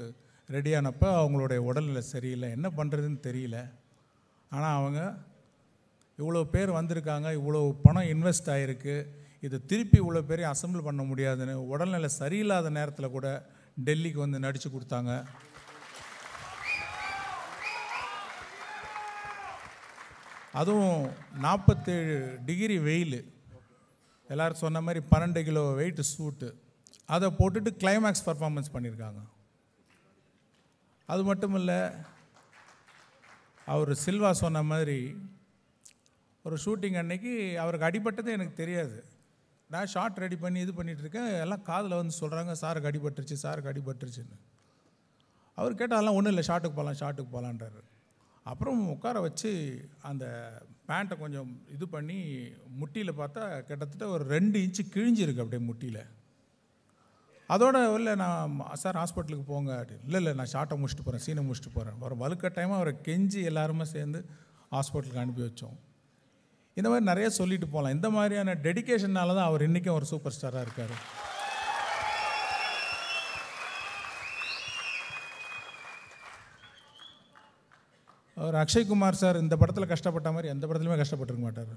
ரெடியானப்போ அவங்களுடைய உடல்நிலை சரியில்லை, என்ன பண்ணுறதுன்னு தெரியல. ஆனால் அவங்க இவ்வளோ பேர் வந்திருக்காங்க, இவ்வளோ பணம் இன்வெஸ்ட் ஆகிருக்கு, இதை திருப்பி இவ்வளோ பேரையும் அசம்பிள் பண்ண முடியாதுன்னு உடல்நிலை சரியில்லாத நேரத்தில் கூட டெல்லிக்கு வந்து நடித்து கொடுத்தாங்க. அதுவும் 47 டிகிரி வெயில், எல்லோரும் சொன்ன மாதிரி 12 கிலோ வெயிட் சூட்டு, அதை போட்டுட்டு கிளைமேக்ஸ் பர்ஃபார்மன்ஸ் பண்ணியிருக்காங்க. அது மட்டும் இல்லை, அவர் சில்வா சொன்ன மாதிரி ஒரு ஷூட்டிங் அன்னைக்கு அவருக்கு அடிபட்டது எனக்கு தெரியாது. நான் ஷார்ட் ரெடி பண்ணி இது பண்ணிகிட்ருக்கேன், எல்லாம் காதில் வந்து சொல்கிறாங்க சாருக்கு அடிபட்டுருச்சு, சாருக்கு அடிபட்டுருச்சுன்னு. அவர் கேட்டால் அதெல்லாம் ஒன்றும் இல்லை, ஷார்ட்டுக்கு போகலான்றாரு. அப்புறம் உட்கார வச்சு அந்த பேண்ட்டை கொஞ்சம் இது பண்ணி முட்டியில் பார்த்தா கிட்டத்தட்ட ஒரு 2 இன்ச்சு கிழிஞ்சிருக்கு அப்படியே முட்டியில். அதோட இல்லை நான் சார் ஹாஸ்பிட்டலுக்கு போங்க அப்படின்னு. இல்லை நான் ஷார்ட்டை முடிச்சுட்டு போகிறேன், சீனை முடிச்சுட்டு போகிறேன். ஒரு வலுக்கட்டாயமாக அவரை கெஞ்சி எல்லாருமே சேர்ந்து ஹாஸ்பிட்டலுக்கு அனுப்பி வச்சோம். இந்த மாதிரி நிறைய சொல்லிட்டு போகலாம். இந்த மாதிரியான டெடிக்கேஷனால தான் அவர் இன்றைக்கும் ஒரு சூப்பர் ஸ்டாராக இருக்கார். அவர் அக்ஷய்குமார் சார் இந்த படத்தில் கஷ்டப்பட்ட மாதிரி எந்த படத்துலையுமே கஷ்டப்பட்டுருக்க மாட்டார்.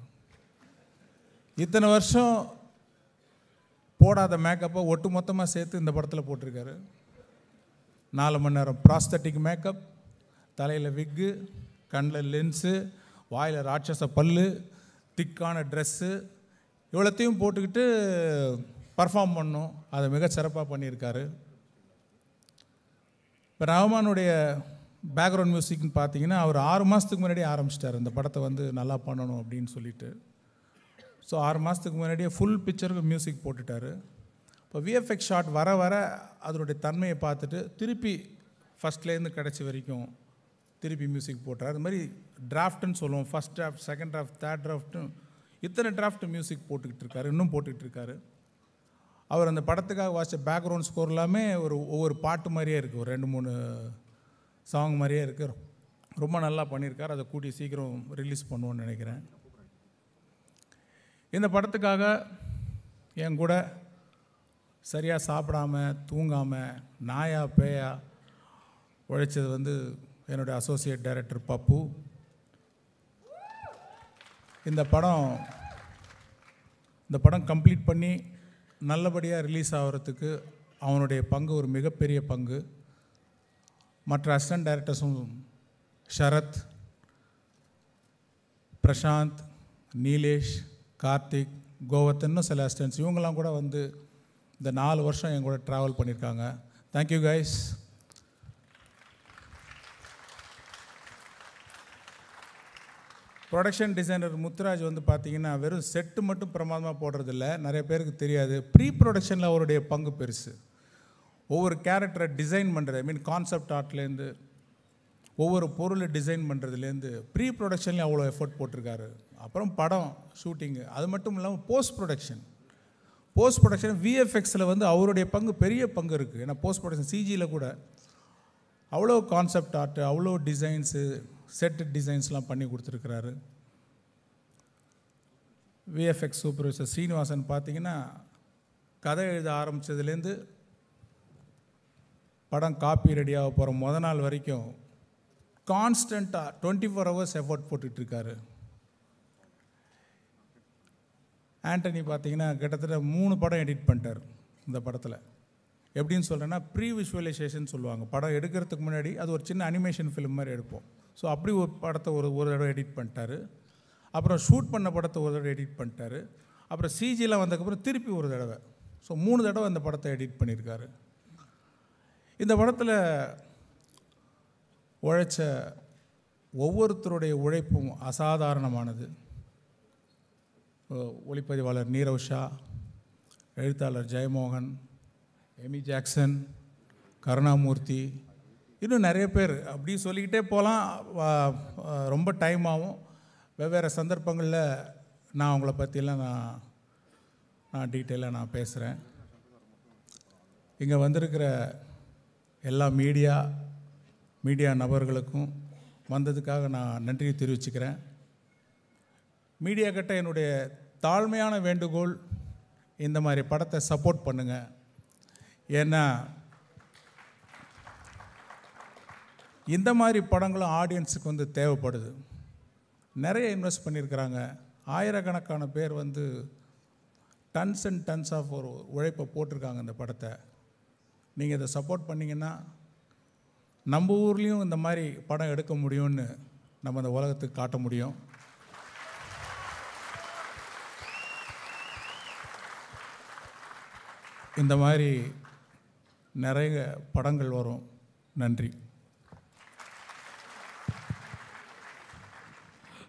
இத்தனை வருஷம் போடாத மேக்கப்பை ஒட்டு மொத்தமாக சேர்த்து இந்த படத்தில் போட்டிருக்காரு. 4 மணி நேரம் ப்ராஸ்தட்டிக் மேக்கப், தலையில் விக்கு, கண்ணில் லென்ஸு, வாயில் ராட்சச பல்லு, திக்கான ட்ரெஸ்ஸு, இவ்வளோத்தையும் போட்டுக்கிட்டு பர்ஃபார்ம் பண்ணோம். அதை மிக சிறப்பாக பண்ணியிருக்காரு. இப்போ ரஹ்மானுடைய பேக்ரவுண்ட் மியூசிக்னு பார்த்தீங்கன்னா அவர் 6 மாதத்துக்கு முன்னாடியே ஆரம்பிச்சிட்டார் இந்த படத்தை வந்து நல்லா பண்ணணும் அப்படின்னு சொல்லிட்டு. ஸோ 6 மாதத்துக்கு முன்னாடியே ஃபுல் பிக்சருக்கு மியூசிக் போட்டுட்டார். இப்போ விஎஃப்எக்ஸ் ஷாட் வர வர அதனுடைய தன்மையை பார்த்துட்டு திருப்பி ஃபஸ்ட்லேருந்து கடைசி வரைக்கும் திருப்பி மியூசிக் போட்டார். அது மாதிரி டிராஃப்ட்டுன்னு சொல்லுவோம், first draft, second draft, third drought, இத்தனை டிராஃப்ட் மியூசிக் போட்டுக்கிட்டு இருக்காரு, இன்னும் போட்டுக்கிட்டு இருக்காரு. அவர் அந்த படத்துக்காக வாசித்த பேக்ரவுண்ட் ஸ்கோர் எல்லாமே ஒவ்வொரு பாட்டு மாதிரியே இருக்குது, ஒரு 2-3 சாங் மாதிரியே இருக்குது. ரொம்ப நல்லா பண்ணியிருக்கார். அதை கூட்டி சீக்கிரம் ரிலீஸ் பண்ணுவோன்னு நினைக்கிறேன். இந்த படத்துக்காக என் கூட சரியாக சாப்பிடாம தூங்காமல் நாயா பேயா உழைச்சது வந்து என்னுடைய அசோசியேட் டைரக்டர் பப்பு. இந்த படம் கம்ப்ளீட் பண்ணி நல்லபடியாக ரிலீஸ் ஆகிறதுக்கு அவனுடைய பங்கு ஒரு மிகப்பெரிய பங்கு. மற்ற அசிஸ்டன்ட் டைரக்டர்ஸும் ஷரத், பிரசாந்த், நீலேஷ், கார்த்திக், கோவர்த்தன், சில அசிஸ்டன்ட்ஸ், இவங்கெல்லாம் கூட வந்து இந்த 4 வருஷம் என் கூட ட்ராவல் பண்ணியிருக்காங்க. Thank you guys. Production designer Muthuraj வந்து பார்த்தீங்கன்னா வெறும் செட்டு மட்டும் பிரமாதமாக போடுறதில்ல, நிறைய பேருக்கு தெரியாது, ப்ரீ ப்ரொடக்ஷனில் அவருடைய பங்கு பெருசு. ஒவ்வொரு கேரக்டரை டிசைன் பண்ணுறது, ஐ மீன் கான்செப்ட் ஆர்ட்லேருந்து ஒவ்வொரு பொருளை டிசைன் பண்ணுறதுலேருந்து ப்ரீ ப்ரொடக்ஷன்லேயும் அவ்வளோ எஃபர்ட் போட்டிருக்காரு. அப்புறம் படம் ஷூட்டிங்கு, அது மட்டும் இல்லாமல் போஸ்ட் ப்ரொடக்ஷன் விஎஃப்எக்ஸில் வந்து அவருடைய பங்கு பெரிய பங்கு இருக்குது. ஏன்னா போஸ்ட் ப்ரொடக்ஷன் சிஜியில் கூட அவ்வளோ கான்செப்ட் ஆர்ட்டு, அவ்வளோ டிசைன்ஸு, செட் டிசைன்ஸ்லாம் பண்ணி கொடுத்துருக்குறாரு. விஎஃப்எக்ஸ் சூப்பர்வைசர் ஸ்ரீனிவாசன் பார்த்தீங்கன்னா கதை எழுத ஆரம்பித்ததுலேருந்து படம் காப்பி ரெடியாக போகிற மொதல் நாள் வரைக்கும் கான்ஸ்டண்ட்டாக 24 hours எஃபோர்ட் போட்டுட்ருக்காரு. ஆண்டனி பார்த்தீங்கன்னா கிட்டத்தட்ட 3 படம் எடிட் பண்ணிட்டார் இந்த படத்தில். எப்படின்னு சொல்கிறேன்னா ப்ரீ விஷுவலைசேஷன் சொல்லுவாங்க. படம் எடுக்கிறதுக்கு முன்னாடி அது ஒரு சின்ன அனிமேஷன் ஃபிலிம் மாதிரி எடுப்போம். ஸோ அப்படி ஒரு படத்தை ஒரு தடவை எடிட் பண்ணிட்டாரு. அப்புறம் ஷூட் பண்ண படத்தை ஒரு தடவை எடிட் பண்ணிட்டாரு. அப்புறம் சிஜிலாம் வந்ததுக்கப்புறம் திருப்பி ஒரு தடவை. ஸோ 3 தடவை அந்த படத்தை எடிட் பண்ணியிருக்காரு. இந்த படத்தில் உழைச்ச ஒவ்வொருத்தருடைய உழைப்பும் அசாதாரணமானது. ஒளிப்பதிவாளர் நீரவ் ஷா, எழுத்தாளர் ஜெயமோகன், எமி ஜாக்சன், கருணாமூர்த்தி, இன்னும் நிறைய பேர் அப்படி சொல்லிக்கிட்டே போகலாம். ரொம்ப டைம் ஆகும். வெவ்வேறு சந்தர்ப்பங்களில் நான் அவங்கள பற்றிலாம் நான் டீட்டெயிலாக நான் பேசுகிறேன். இங்கே வந்திருக்கிற எல்லா மீடியா நபர்களுக்கும் வந்ததுக்காக நான் நன்றி தெரிவிச்சுக்கிறேன். மீடியா கிட்ட என்னுடைய தாழ்மையான வேண்டுகோள், இந்த மாதிரி படத்தை சப்போர்ட் பண்ணுங்கள். ஏன்னா இந்த மாதிரி படங்களும் ஆடியன்ஸுக்கு வந்து தேவைப்படுது. நிறைய இன்வெஸ்ட் பண்ணியிருக்கிறாங்க. ஆயிரக்கணக்கான பேர் வந்து டன்ஸ் அண்ட் டன்ஸ் ஆஃப் ஒரு உழைப்பை போட்டிருக்காங்க இந்த படத்தை. நீங்கள் இதை சப்போர்ட் பண்ணிங்கன்னா நம்ம ஊர்லேயும் இந்த மாதிரி படம் எடுக்க முடியும்னு நம்ம இந்த உலகத்துக்கு காட்ட முடியும். இந்த மாதிரி நிறைய படங்கள் வரும். நன்றி.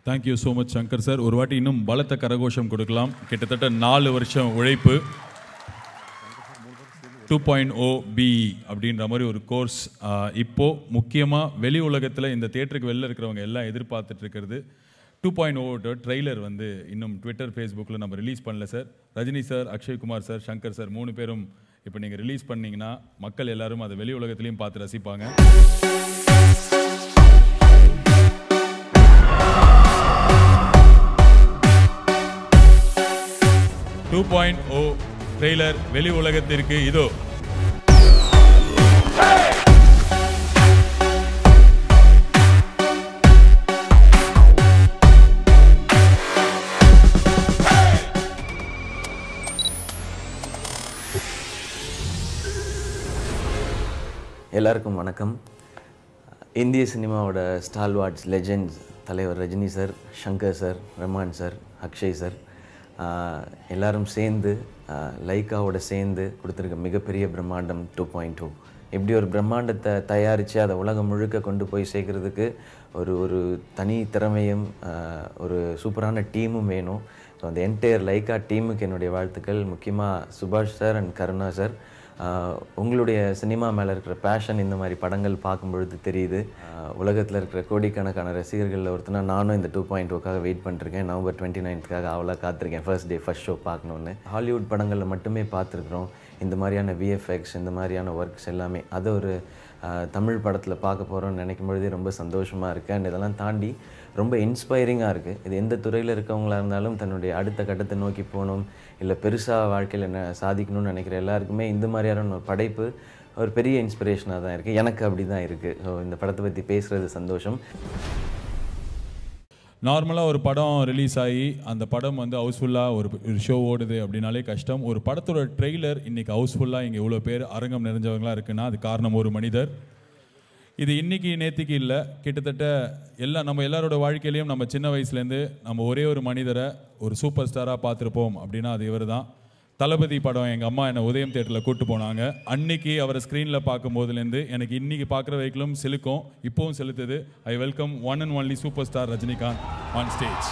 Thank you so much Shankar sir. ஒரு வாட்டி இன்னும் பலத்த கரகோஷம் கொடுக்கலாம். கிட்டத்தட்ட 4 வருஷம் உழைப்பு. 2.0 BE அப்படின்ற மாதிரி ஒரு கோர்ஸ் இப்போது முக்கியமாக வெளி உலகத்தில் இந்த தியேட்டருக்கு வெளில இருக்கிறவங்க எல்லாம் எதிர்பார்த்துட்டு இருக்கிறது 2.0 ட்ரெய்லர் வந்து இன்னும் ட்விட்டர் ஃபேஸ்புக்கில் நம்ம ரிலீஸ் பண்ணல sir. Rajini sir, Akshay Kumar sir, Shankar sir 3 பேரும் இப்போ நீங்கள் ரிலீஸ் பண்ணிங்கன்னா மக்கள் எல்லாரும் அதை வெளி உலகத்துலேயும் பார்த்து ரசிப்பாங்க. 2.0 ட்ரெய்லர் வெளி உலகத்திற்கு இதோ. எல்லாருக்கும் வணக்கம். இந்திய சினிமாவோட ஸ்டால்வார்ட்ஸ் லெஜெண்ட்ஸ் தலைவர் Rajini sir, Shankar sir, Rahman sir, Akshay sir எல்லாரும் சேர்ந்து லைக்காவோட சேர்ந்து கொடுத்துருக்க மிகப்பெரிய பிரம்மாண்டம் 2.0. இப்படி ஒரு பிரம்மாண்டத்தை தயாரித்து அதை உலகம் முழுக்க கொண்டு போய் சேர்க்குறதுக்கு ஒரு தனி திறமையும் ஒரு சூப்பரான டீமும் வேணும். ஸோ அந்த என்டையர் லைக்கா டீமுக்கு என்னுடைய வாழ்த்துக்கள். முக்கியமாக சுபாஷ் சார் அண்ட் கருணா சார், உங்களுடைய சினிமா மேலே இருக்கிற பேஷன் இந்த மாதிரி படங்கள் பார்க்கும்பொழுது தெரியுது. உலகத்தில் இருக்கிற கோடிக்கணக்கான ரசிகர்களில் ஒருத்தனா நானும் இந்த 2.0க்காக வெயிட் பண்ணிருக்கேன். November 29th அவ்வளோ காத்திருக்கேன் ஃபர்ஸ்ட் ஷோ பார்க்கணுன்னு. ஹாலிவுட் படங்களில் மட்டுமே பார்த்துருக்குறோம் இந்த மாதிரியான விஎஃப்எக்ஸ், இந்த மாதிரியான ஒர்க்ஸ் எல்லாமே. அதை ஒரு தமிழ் படத்தில் பார்க்க போகிறோம்னு நினைக்கும் பொழுதே ரொம்ப சந்தோஷமாக இருக்குது. அண்ட் இதெல்லாம் தாண்டி ரொம்ப இன்ஸ்பைரிங்காக இருக்குது. இது எந்த துறையில் இருக்கவங்களாக இருந்தாலும் தன்னுடைய அடுத்த கட்டத்தை நோக்கி போகணும், இல்லை பெருசாக வாழ்க்கையில் என்ன சாதிக்கணும்னு நினைக்கிற எல்லாருக்குமே இந்த மாதிரியான ஒரு படைப்பு ஒரு பெரிய இன்ஸ்பிரேஷனாக தான் இருக்குது. எனக்கு அப்படி தான் இருக்குது. ஸோ இந்த படத்தை பற்றி பேசுகிறது சந்தோஷம். நார்மலாக ஒரு படம் ரிலீஸ் ஆகி அந்த படம் வந்து ஹவுஸ்ஃபுல்லாக ஒரு ஷோ ஓடுது அப்படின்னாலே கஷ்டம். ஒரு படத்தோட ட்ரெய்லர் இன்றைக்கி ஹவுஸ்ஃபுல்லாக இங்கே இவ்வளோ பேர் அரங்கம் நிறைஞ்சவங்களாக இருக்குன்னா அது காரணம் ஒரு மனிதர். இது இன்றைக்கி நேற்றுக்கு இல்லை, கிட்டத்தட்ட நம்ம எல்லாரோட வாழ்க்கையிலையும் நம்ம சின்ன வயசுலேருந்து நம்ம ஒரே ஒரு மனிதரை ஒரு சூப்பர் ஸ்டாராக பார்த்துருப்போம் அப்படின்னா அது இவர் தான். தளபதி படம் எங்கள் அம்மா என்னை உதயம் தியேட்டரில் கூப்பிட்டு போனாங்க. அன்னைக்கு அவரை ஸ்க்ரீனில் பார்க்கும்போதுலேருந்து எனக்கு இன்றைக்கி பார்க்குற வரைக்கும் சிலுக்கும் இப்போவும் செலுத்துது. I welcome one and only super star Rajinikanth on stage.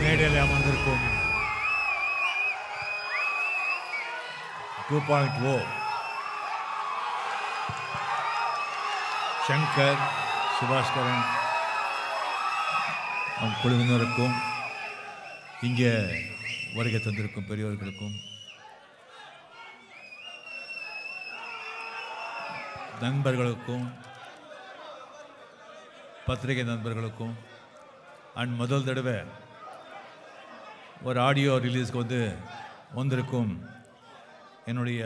மேடையில் அமர்ந்திருக்கும் 2.0 சங்கர், சுபாஷ்கரன் குழுவினருக்கும் இங்கே வருகை தந்திருக்கும் பெரியவர்களுக்கும் நண்பர்களுக்கும் பத்திரிகை நண்பர்களுக்கும் அண்ட் முதல் தடவை ஒரு ஆடியோ ரிலீஸ்க்கு வந்திருக்கும் என்னுடைய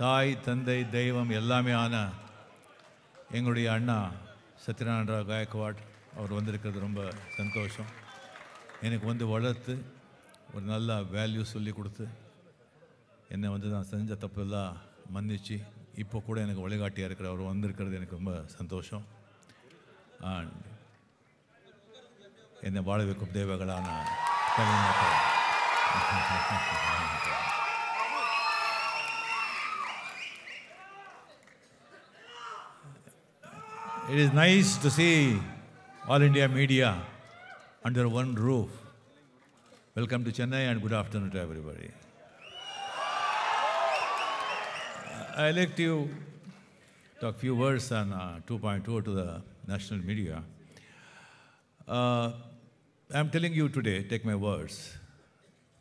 தாய், தந்தை, தெய்வம் எல்லாமே ஆன எங்களுடைய அண்ணா சத்யநாராயண ராவ் காயக்வாட் அவர் வந்திருக்கிறது ரொம்ப சந்தோஷம். எனக்கு வளர்த்து ஒரு நல்ல வேல்யூ சொல்லி கொடுத்து என்னை நான் செஞ்ச தப்பெல்லாம் மன்னிச்சு இப்போ கூட எனக்கு வழிகாட்டியாக இருக்கிற அவர் வந்திருக்கிறது எனக்கு ரொம்ப சந்தோஷம். அண்ட் என்னை வாழ வைக்கும் தேவகளான கவிஞர்கள். It is nice to see all India media under one roof. Welcome to Chennai and good afternoon to everybody. I like to talk few words on 2.0 to the national media. I'm telling you today, take my words,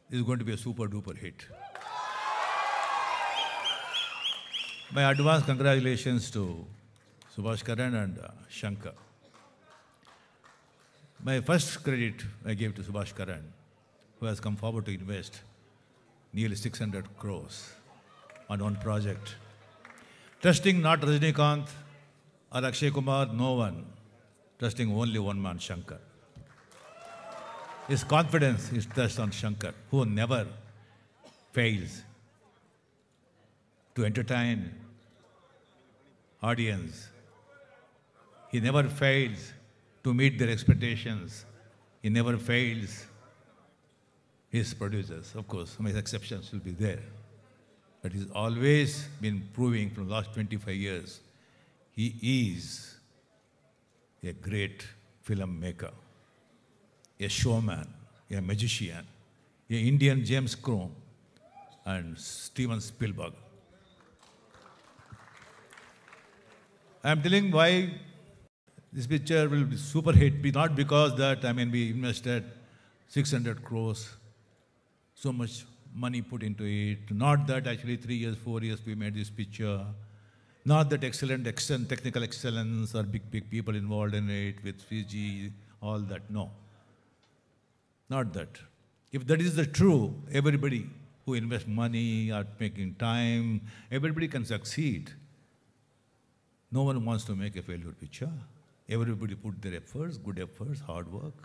this is going to be a super duper hit. My advance congratulations to Subhash Karan and Shankar. My first credit I gave to Subhash Karan, who has come forward to invest nearly 600 crores on one project. Trusting not Rajinikanth or Akshay Kumar, no one. Trusting only one man, Shankar. His confidence is trust on Shankar, who never fails to entertain audience. He never fails to meet their expectations. He never fails his producers. Of course, some exceptions will be there. But he's always been proving from the last 25 years, he is a great filmmaker, a showman, a magician, an Indian James Crome and Steven Spielberg. I'm telling why this picture will be super hit, not because that, we invested 600 crores, so much money put into it, not that actually 3 years, 4 years we made this picture, not that excellent technical excellence or big people involved in it with Fiji, all that, no. Not that. If that is the true, everybody who invests money or making time, everybody can succeed. No one wants to make a failure picture. Everybody put their efforts, good efforts, hard work.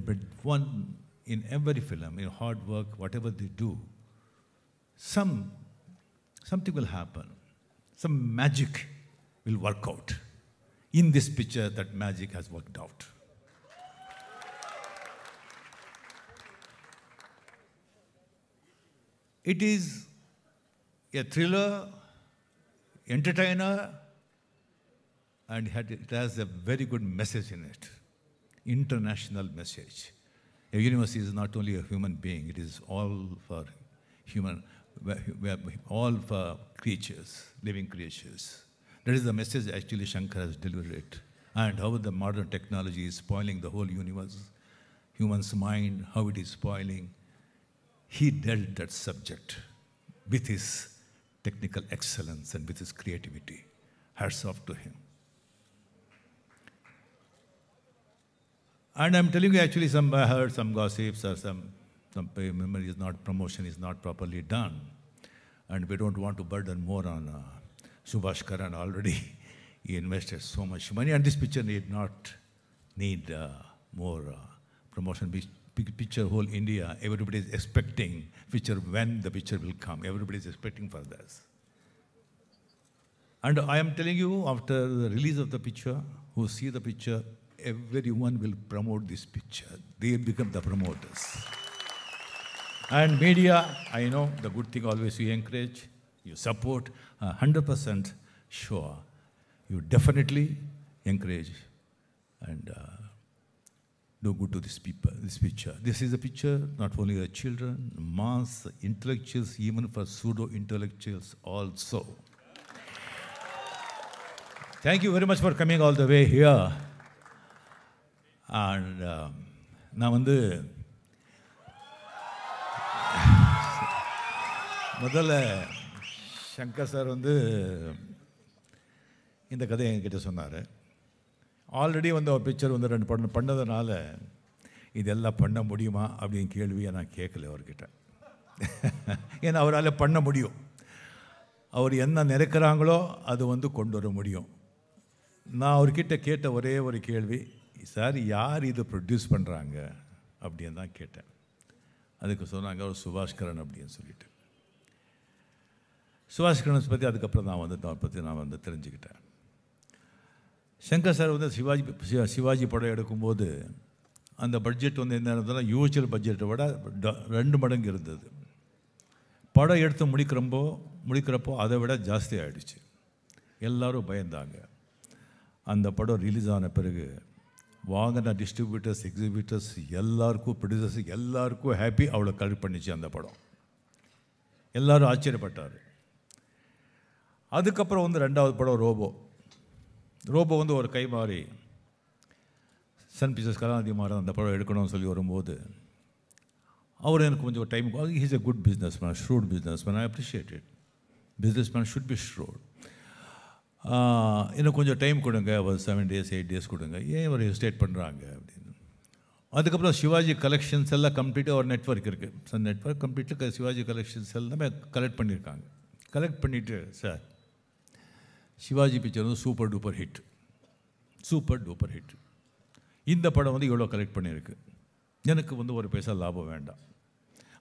But one in every film, in hard work, whatever they do, something will happen. Some magic will work out. In this picture, that magic has worked out. It is a thriller, entertainer, and it has a very good message in it. International message. A universe is not only a human being, it is all for all for creatures, living creatures. That is the message actually Shankar has delivered. And how the modern technology is spoiling the whole universe, human's mind, how it is spoiling. He dealt that subject with his technical excellence and with his creativity. Hats off to him. And I'm telling you, actually, I heard some gossips or some memory is not, promotion is not properly done. And we don't want to burden more on Subhash Karan already. He invested so much money, and this picture need more promotion. Big picture, whole India, everybody is expecting picture when the picture will come. Everybody is expecting for this. And I am telling you, after the release of the picture, who see the picture, everyone will promote this picture. They will become the promoters. And media, I know the good thing always you encourage, you support, 100% sure. You definitely encourage and do good to this picture. This is a picture not only for children, mass, intellectuals, even for pseudo-intellectuals also. Thank you very much for coming all the way here. And நான் முதல்ல Shankar sir இந்த கதையை என்கிட்ட சொன்னார். Already ஒரு picture 2 படம் பண்ணதுனால இதெல்லாம் பண்ண முடியுமா அப்படின்னு கேள்வியை நான் கேட்கல அவர்கிட்ட. ஏன்னா அவரால் பண்ண முடியும். அவர் என்ன நினைக்கிறாங்களோ அது கொண்டு வர முடியும். நான் அவர்கிட்ட கேட்ட ஒரே ஒரு கேள்வி, சார் யார் இது ப்ரொடியூஸ் பண்ணுறாங்க அப்படின்னு தான் கேட்டேன். அதுக்கு சொன்னாங்க ஒரு சுபாஷ் கரன் அப்படின்னு சொல்லிட்டு. சுபாஷ் கணேஷ் பற்றி அதுக்கப்புறம் தான் பற்றி நான் வந்து தெரிஞ்சுக்கிட்டேன். சங்கர் சார் வந்து சிவாஜி படம் எடுக்கும்போது அந்த பட்ஜெட் வந்து என்ன இருந்ததுன்னா யூஜுவல் பட்ஜெட்டை விட 2 மடங்கு இருந்தது. படம் எடுத்து முடிக்கிறப்போ அதை விட ஜாஸ்தி ஆகிடுச்சு. எல்லோரும் பயந்தாங்க. அந்த படம் ரிலீஸ் ஆன பிறகு வாங்கின டிஸ்ட்ரிபியூட்டர்ஸ், எக்ஸிபியூட்டர்ஸ் எல்லாருக்கும், ப்ரொடியூசர்ஸ் எல்லாருக்கும் ஹாப்பி. அவ்வளோ கலெக்ட் பண்ணிச்சு அந்த படம். எல்லோரும் ஆச்சரியப்பட்டார். அதுக்கப்புறம் வந்து 2வது படம் ரோபோ வந்து ஒரு கை மாறி சன் பிக்சர்ஸ் கலாநிதி மாறன் அந்த படம் எடுக்கணும்னு சொல்லி வரும்போது அவர் எனக்கு கொஞ்சம் time, he's a good business man, shrewd business man, I appreciate it. Business man should be shrewd. இன்னும் கொஞ்சம் டைம் கொடுங்க, ஒரு 7 days 8 days கொடுங்க, ஏன் ஒரு ஹெசிடேட் பண்ணுறாங்க அப்படின்னு. அதுக்கப்புறம் சிவாஜி கலெக்ஷன்ஸ் எல்லாம் கம்ப்ளீட்டாக ஒரு நெட்வொர்க் இருக்குது. சன் நெட்வொர்க் கம்ப்ளீட்டாக சிவாஜி கலெக்ஷன்ஸ் எல்லாமே கலெக்ட் பண்ணியிருக்காங்க. கலெக்ட் பண்ணிவிட்டு சார் சிவாஜி பிக்சர் வந்து சூப்பர் டூப்பர் ஹிட். இந்த படம் வந்து இவ்வளோ கலெக்ட் பண்ணியிருக்கு, எனக்கு வந்து ஒரு பைசா லாபம் வேண்டாம்,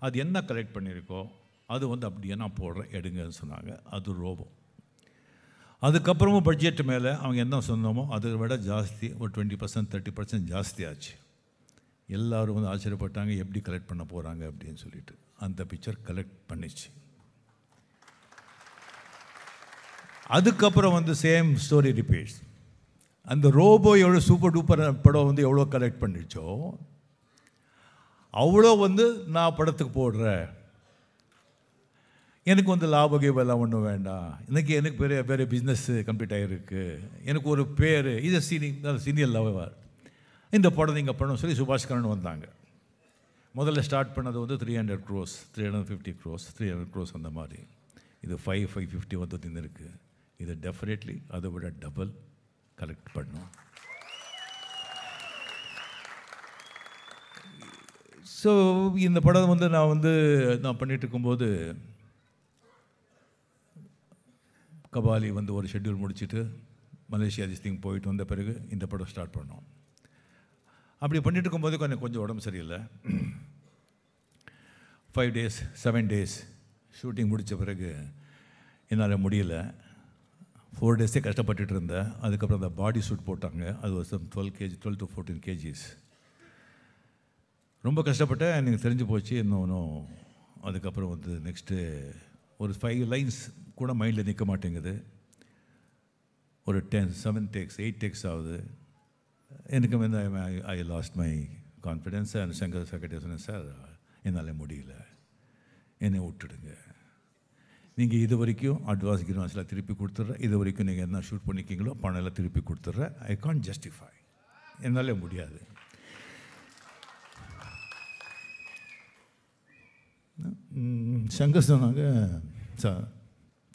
அது என்ன கலெக்ட் பண்ணியிருக்கோ அது வந்து அப்படியே நான் போடுறேன், எடுங்கன்னு சொன்னாங்க. அது ரோபோ. அதுக்கப்புறமும் பட்ஜெட் மேலே அவங்க என்ன சொன்னோமோ அதை விட ஜாஸ்தி, ஒரு 20% 30% ஜாஸ்தி ஆச்சு. எல்லோரும் வந்து ஆச்சரியப்பட்டாங்க, எப்படி கலெக்ட் பண்ண போகிறாங்க அப்படின்னு சொல்லிட்டு. அந்த பிக்சர் கலெக்ட் பண்ணிச்சு. அதுக்கப்புறம் வந்து சேம் ஸ்டோரி ரிப்பீட்ஸ். அந்த ரோபோ எவ்வளோ சூப்பர் டூப்பர் படம் வந்து எவ்வளோ கலெக்ட் பண்ணிச்சோ அவ்வளோ வந்து நான் படத்துக்கு போடுறேன், எனக்கு வந்து லாபகீபெல்லாம் ஒன்றும் வேண்டாம், எனக்கு பெரிய பிஸ்னஸ் கம்ப்ளீட் ஆகிருக்கு, எனக்கு ஒரு பேர், இது சீனியர் லவர், இந்த படம் நீங்கள் பண்ணணும் சொல்லி சுபாஷ் கரன் வந்தாங்க. முதல்ல ஸ்டார்ட் பண்ணது வந்து 300 crores, 350 crores, 300 crores அந்த மாதிரி. இது 550 வந்து இருக்குது. இது டெஃபினெட்லி அதை விட டபுள் கலெக்ட் பண்ணும். ஸோ இந்த படம் வந்து நான் பண்ணிகிட்டு இருக்கும்போது கபாலி வந்து ஒரு ஷெட்யூல் முடிச்சுட்டு மலேசியா திஸ்திங் போயிட்டு வந்த பிறகு இந்த படம் ஸ்டார்ட் பண்ணோம். அப்படி பண்ணிட்டு இருக்கும்போது கொஞ்சம் உடம்பு சரியில்லை. 5 days 7 days ஷூட்டிங் முடித்த பிறகு என்னால் முடியல. 4 days கஷ்டப்பட்டுட்டு இருந்தேன். அதுக்கப்புறம் அந்த பாடி சூட் போட்டாங்க. அது ஒரு 12 to 14 kgs. ரொம்ப கஷ்டப்பட்டேன். எனக்கு தெரிஞ்சு போச்சு இன்னும். அதுக்கப்புறம் வந்து நெக்ஸ்ட்டு ஒரு 5 lines கூட மைண்டில் நிற்க மாட்டேங்குது. ஒரு 7 takes 8 takes ஆகுது. எனக்கு வந்து ஐ last my confidence. And Shankar sir சொன்னேன், சார் என்னால் முடியல, என்னை விட்டுடுங்க, நீங்கள் இது வரைக்கும் அட்வான்ஸ்லாம் திருப்பி கொடுத்துட்றேன், இது வரைக்கும் நீங்கள் என்ன ஷூட் பண்ணிக்கிங்களோ பணம் எல்லாம் திருப்பி கொடுத்துட்றேன், ஐ கான்ட் ஜஸ்டிஃபை, என்னால் முடியாது. சங்கர் சொன்னாங்க, சார்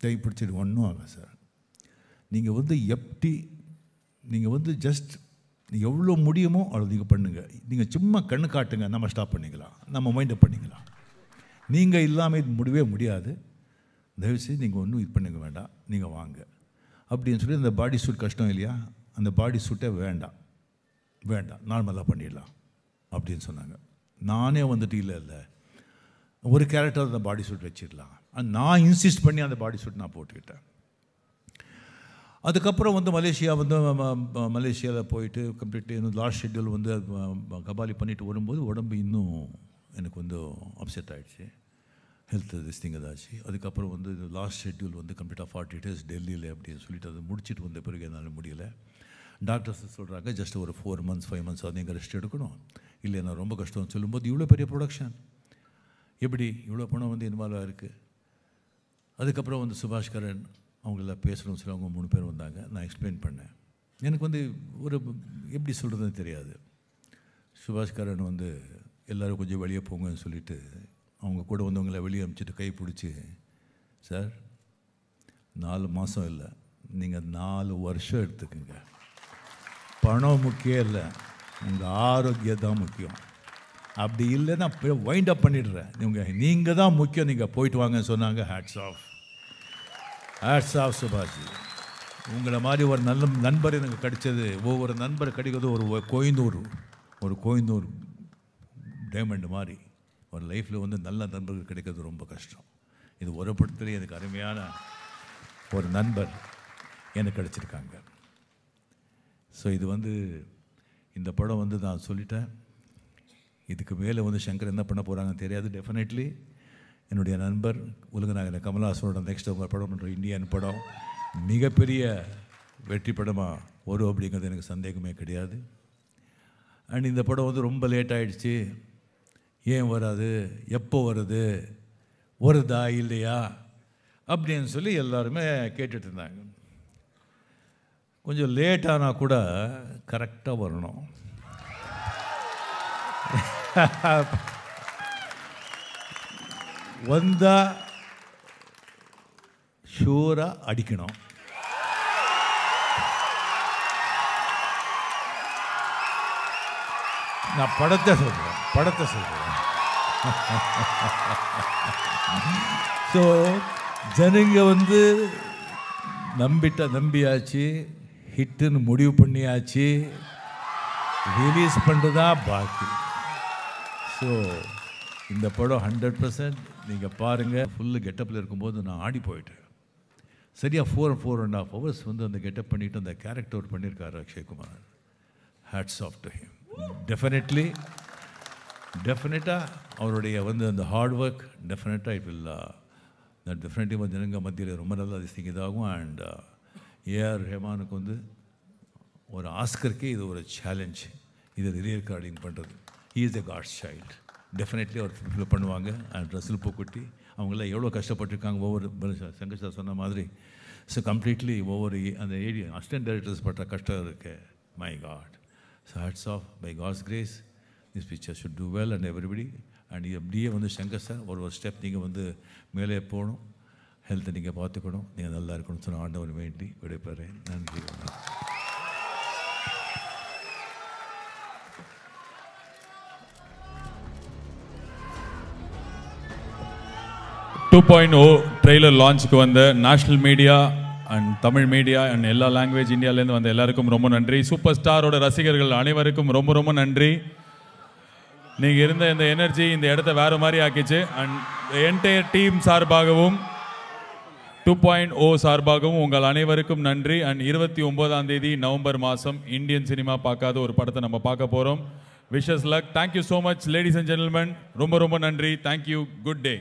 கை பிடிச்சிட்டு ஒன்றும் ஆகலை சார், நீங்கள் வந்து எப்படி நீங்கள் வந்து ஜஸ்ட் எவ்வளோ முடியுமோ அவ்வளோ நீங்கள் பண்ணுங்கள், நீங்கள் சும்மா கண்ணு காட்டுங்க, நம்ம ஸ்டாப் பண்ணிக்கலாம், நம்ம மைண்டை பண்ணிக்கலாம், நீங்கள் இல்லாமல் இது முடியவே முடியாது, தயவுசெய்து நீங்கள் ஒன்றும் இது பண்ணுங்க வேண்டாம், நீங்கள் வாங்க அப்படின்னு சொல்லி. அந்த பாடி சூட் கஷ்டம் இல்லையா, அந்த பாடி சூட்டே வேண்டாம் நார்மலாக பண்ணிடலாம் அப்படின்னு சொன்னாங்க. நானே வந்துட்டு இல்லை ஒரு கேரக்டர் அந்த பாடி சூட் வச்சிடலாம், நான் இன்சிஸ்ட் பண்ணி அந்த பாடி சூட் நான் போட்டுக்கிட்டேன். அதுக்கப்புறம் வந்து மலேசியாவில் போயிட்டு கம்ப்ளீட்லி இன்னும் லாஸ்ட் ஷெட்யூல் வந்து கபாலி பண்ணிட்டு வரும்போது உடம்பு இன்னும் எனக்கு வந்து அப்செட் ஆகிடுச்சு, ஹெல்த் திஸ்திங் ஏதாச்சு. அதுக்கப்புறம் வந்து லாஸ்ட் ஷெட்யூல் வந்து கம்ப்ளீட்டாக 40 days டெல்லியில் அப்படின்னு சொல்லிட்டு அதை முடிச்சுட்டு வந்த பிறகு என்னால் முடியலை. டாக்டர்ஸ் சொல்கிறாங்க ஜஸ்ட் ஒரு 4 months 5 months அது நீங்கள் ரெஸ்ட் எடுக்கணும், இல்லை நான் ரொம்ப கஷ்டம்னு சொல்லும்போது இவ்வளோ பெரிய ப்ரொடக்ஷன் எப்படி இவ்வளோ பணம் வந்து இன்வால்வ் ஆகிருக்கு. அதுக்கப்புறம் வந்து சுபாஷ் கரன் அவங்களெல்லாம் பேசுகிறோம் சொல்லி அவங்க 3 பேர் வந்தாங்க. நான் எக்ஸ்பிளைன் பண்ணேன், எனக்கு வந்து ஒரு எப்படி சொல்கிறதுன்னு தெரியாது. சுபாஷ் கரன் வந்து எல்லோரும் கொஞ்சம் வெளியே போங்கன்னு சொல்லிவிட்டு அவங்க கூட வந்தவங்களை வெளியே அனுப்பிச்சிட்டு கை பிடிச்சி, சார் 4 மாதம் இல்லை, நீங்கள் 4 வருஷம் எடுத்துக்கோங்க, பணம் முக்கியம் இல்லை, உங்கள் ஆரோக்கியம் தான் முக்கியம், அப்படி இல்லைன்னா வைண்ட் அப் பண்ணிடுறேன், நீங்கள் தான் முக்கியம், நீங்கள் போயிட்டு வாங்கன்னு சொன்னாங்க. ஹேட்ஸ் ஆஃப் சுபாஷ், உங்களை மாதிரி ஒரு நல்ல நண்பர் எனக்கு கிடைச்சது, ஒவ்வொரு நண்பர் கிடைக்கிறது ஒரு கோயந்தூர் டைமண்ட் மாதிரி. ஒரு லைஃப்பில் வந்து நல்ல நண்பர்கள் கிடைக்கிறது ரொம்ப கஷ்டம். இது ஒரு படத்துலேயே எனக்கு அருமையான ஒரு நண்பர் எனக்கு கிடச்சிருக்காங்க. ஸோ இது வந்து இந்த படம் வந்து நான் சொல்லிட்டேன். இதுக்கு மேலே வந்து சங்கர் என்ன பண்ண போகிறாங்கன்னு தெரியாது. டெஃபினெட்லி என்னுடைய நண்பர் உலகநாயகன் கமல்ஹாசனோட நெக்ஸ்ட் அவங்க படம் பண்ணுற இந்தியன் படம் மிகப்பெரிய வெற்றி படமாக வரும் அப்படிங்கிறது எனக்கு சந்தேகமே கிடையாது. அண்ட் இந்த படம் வந்து ரொம்ப லேட் ஆகிடுச்சு, ஏன் வராது, எப்போ வருது, வருதா இல்லையா அப்படின்னு சொல்லி எல்லாருமே கேட்டுட்டு இருந்தாங்க. கொஞ்சம் லேட்டானால் கூட கரெக்டாக வரணும். வந்தால் ஷூராக அடிக்கணும். நான் படத்தை சொல்கிறேன். ஸோ ஜனங்க வந்து நம்பியாச்சு, ஹிட்டுன்னு முடிவு பண்ணியாச்சு, ரிலீஸ் பண்ணுறதா பாக்கி. ஸோ இந்த படம் 100% நீங்கள் பாருங்கள். ஃபுல்லு கெட்டப்பில் இருக்கும்போது நான் ஆடி போயிட்டேன். சரியாக 4.5 hours வந்து அந்த கெட்டப் பண்ணிவிட்டு அந்த கேரக்டர் பண்ணியிருக்காரு Akshay Kumar. Hats off to him. டெஃபினட்டாக அவருடைய வந்து அந்த ஹார்ட் ஒர்க் டெஃபினட்டாக இட் வில் டெஃபினட்டிவாக ஜனங்க மத்தியில் ரொம்ப நல்லா இதாகும். அண்ட் ஏஆர் ரஹ்மானுக்கு வந்து ஒரு ஆஸ்கருக்கே இது ஒரு சேலஞ்ச், இதை ரீரெக்கார்டிங் பண்ணுறது. He is a God's child. Definitely அவர் ஃபுல்ஃபில் பண்ணுவாங்க. அண்ட் ரசூல் பூக்குட்டி அவங்களாம் எவ்வளோ கஷ்டப்பட்டுருக்காங்க ஒவ்வொரு சங்கர் சார் சொன்ன மாதிரி. ஸோ கம்ப்ளீட்லி ஒவ்வொரு அந்த அசிஸ்டன்ட் டைரக்டர்ஸ் பட்ட கஷ்டம் இருக்கு. My God. So hats off. By God's grace this picture should do well and everybody. And அப்படியே வந்து சங்கர் சார் ஒரு ஸ்டெப் நீங்கள் வந்து மேலே போகணும், ஹெல்த்தை நீங்கள் பார்த்துக்கணும், நீங்கள் நல்லா இருக்கணும்னு சொன்ன ஆண்டவர் வேண்டி விடைபெறேன். நன்றி. 2.0 ட்ரெய்லர் லான்ச்சுக்கு வந்த national media and Tamil media and எல்லா லாங்குவேஜ் இந்தியாவிலேருந்து வந்த எல்லாருக்கும் ரொம்ப நன்றி. சூப்பர் ஸ்டாரோட ரசிகர்கள் அனைவருக்கும் ரொம்ப ரொம்ப நன்றி. நீங்கள் இருந்த இந்த எனர்ஜி இந்த இடத்த வேறு மாதிரி ஆக்கிச்சு. அண்ட் என்டையர் டீம் சார்பாகவும் 2.0 சார்பாகவும் உங்கள் அனைவருக்கும் நன்றி. அண்ட் 29ஆம் தேதி நவம்பர் மாதம் இந்தியன் சினிமா பார்க்காத ஒரு படத்தை நம்ம பார்க்க போகிறோம். Wishes luck. Thank you so much ladies and gentlemen. ரொம்ப ரொம்ப நன்றி. தேங்க்யூ. குட் டே.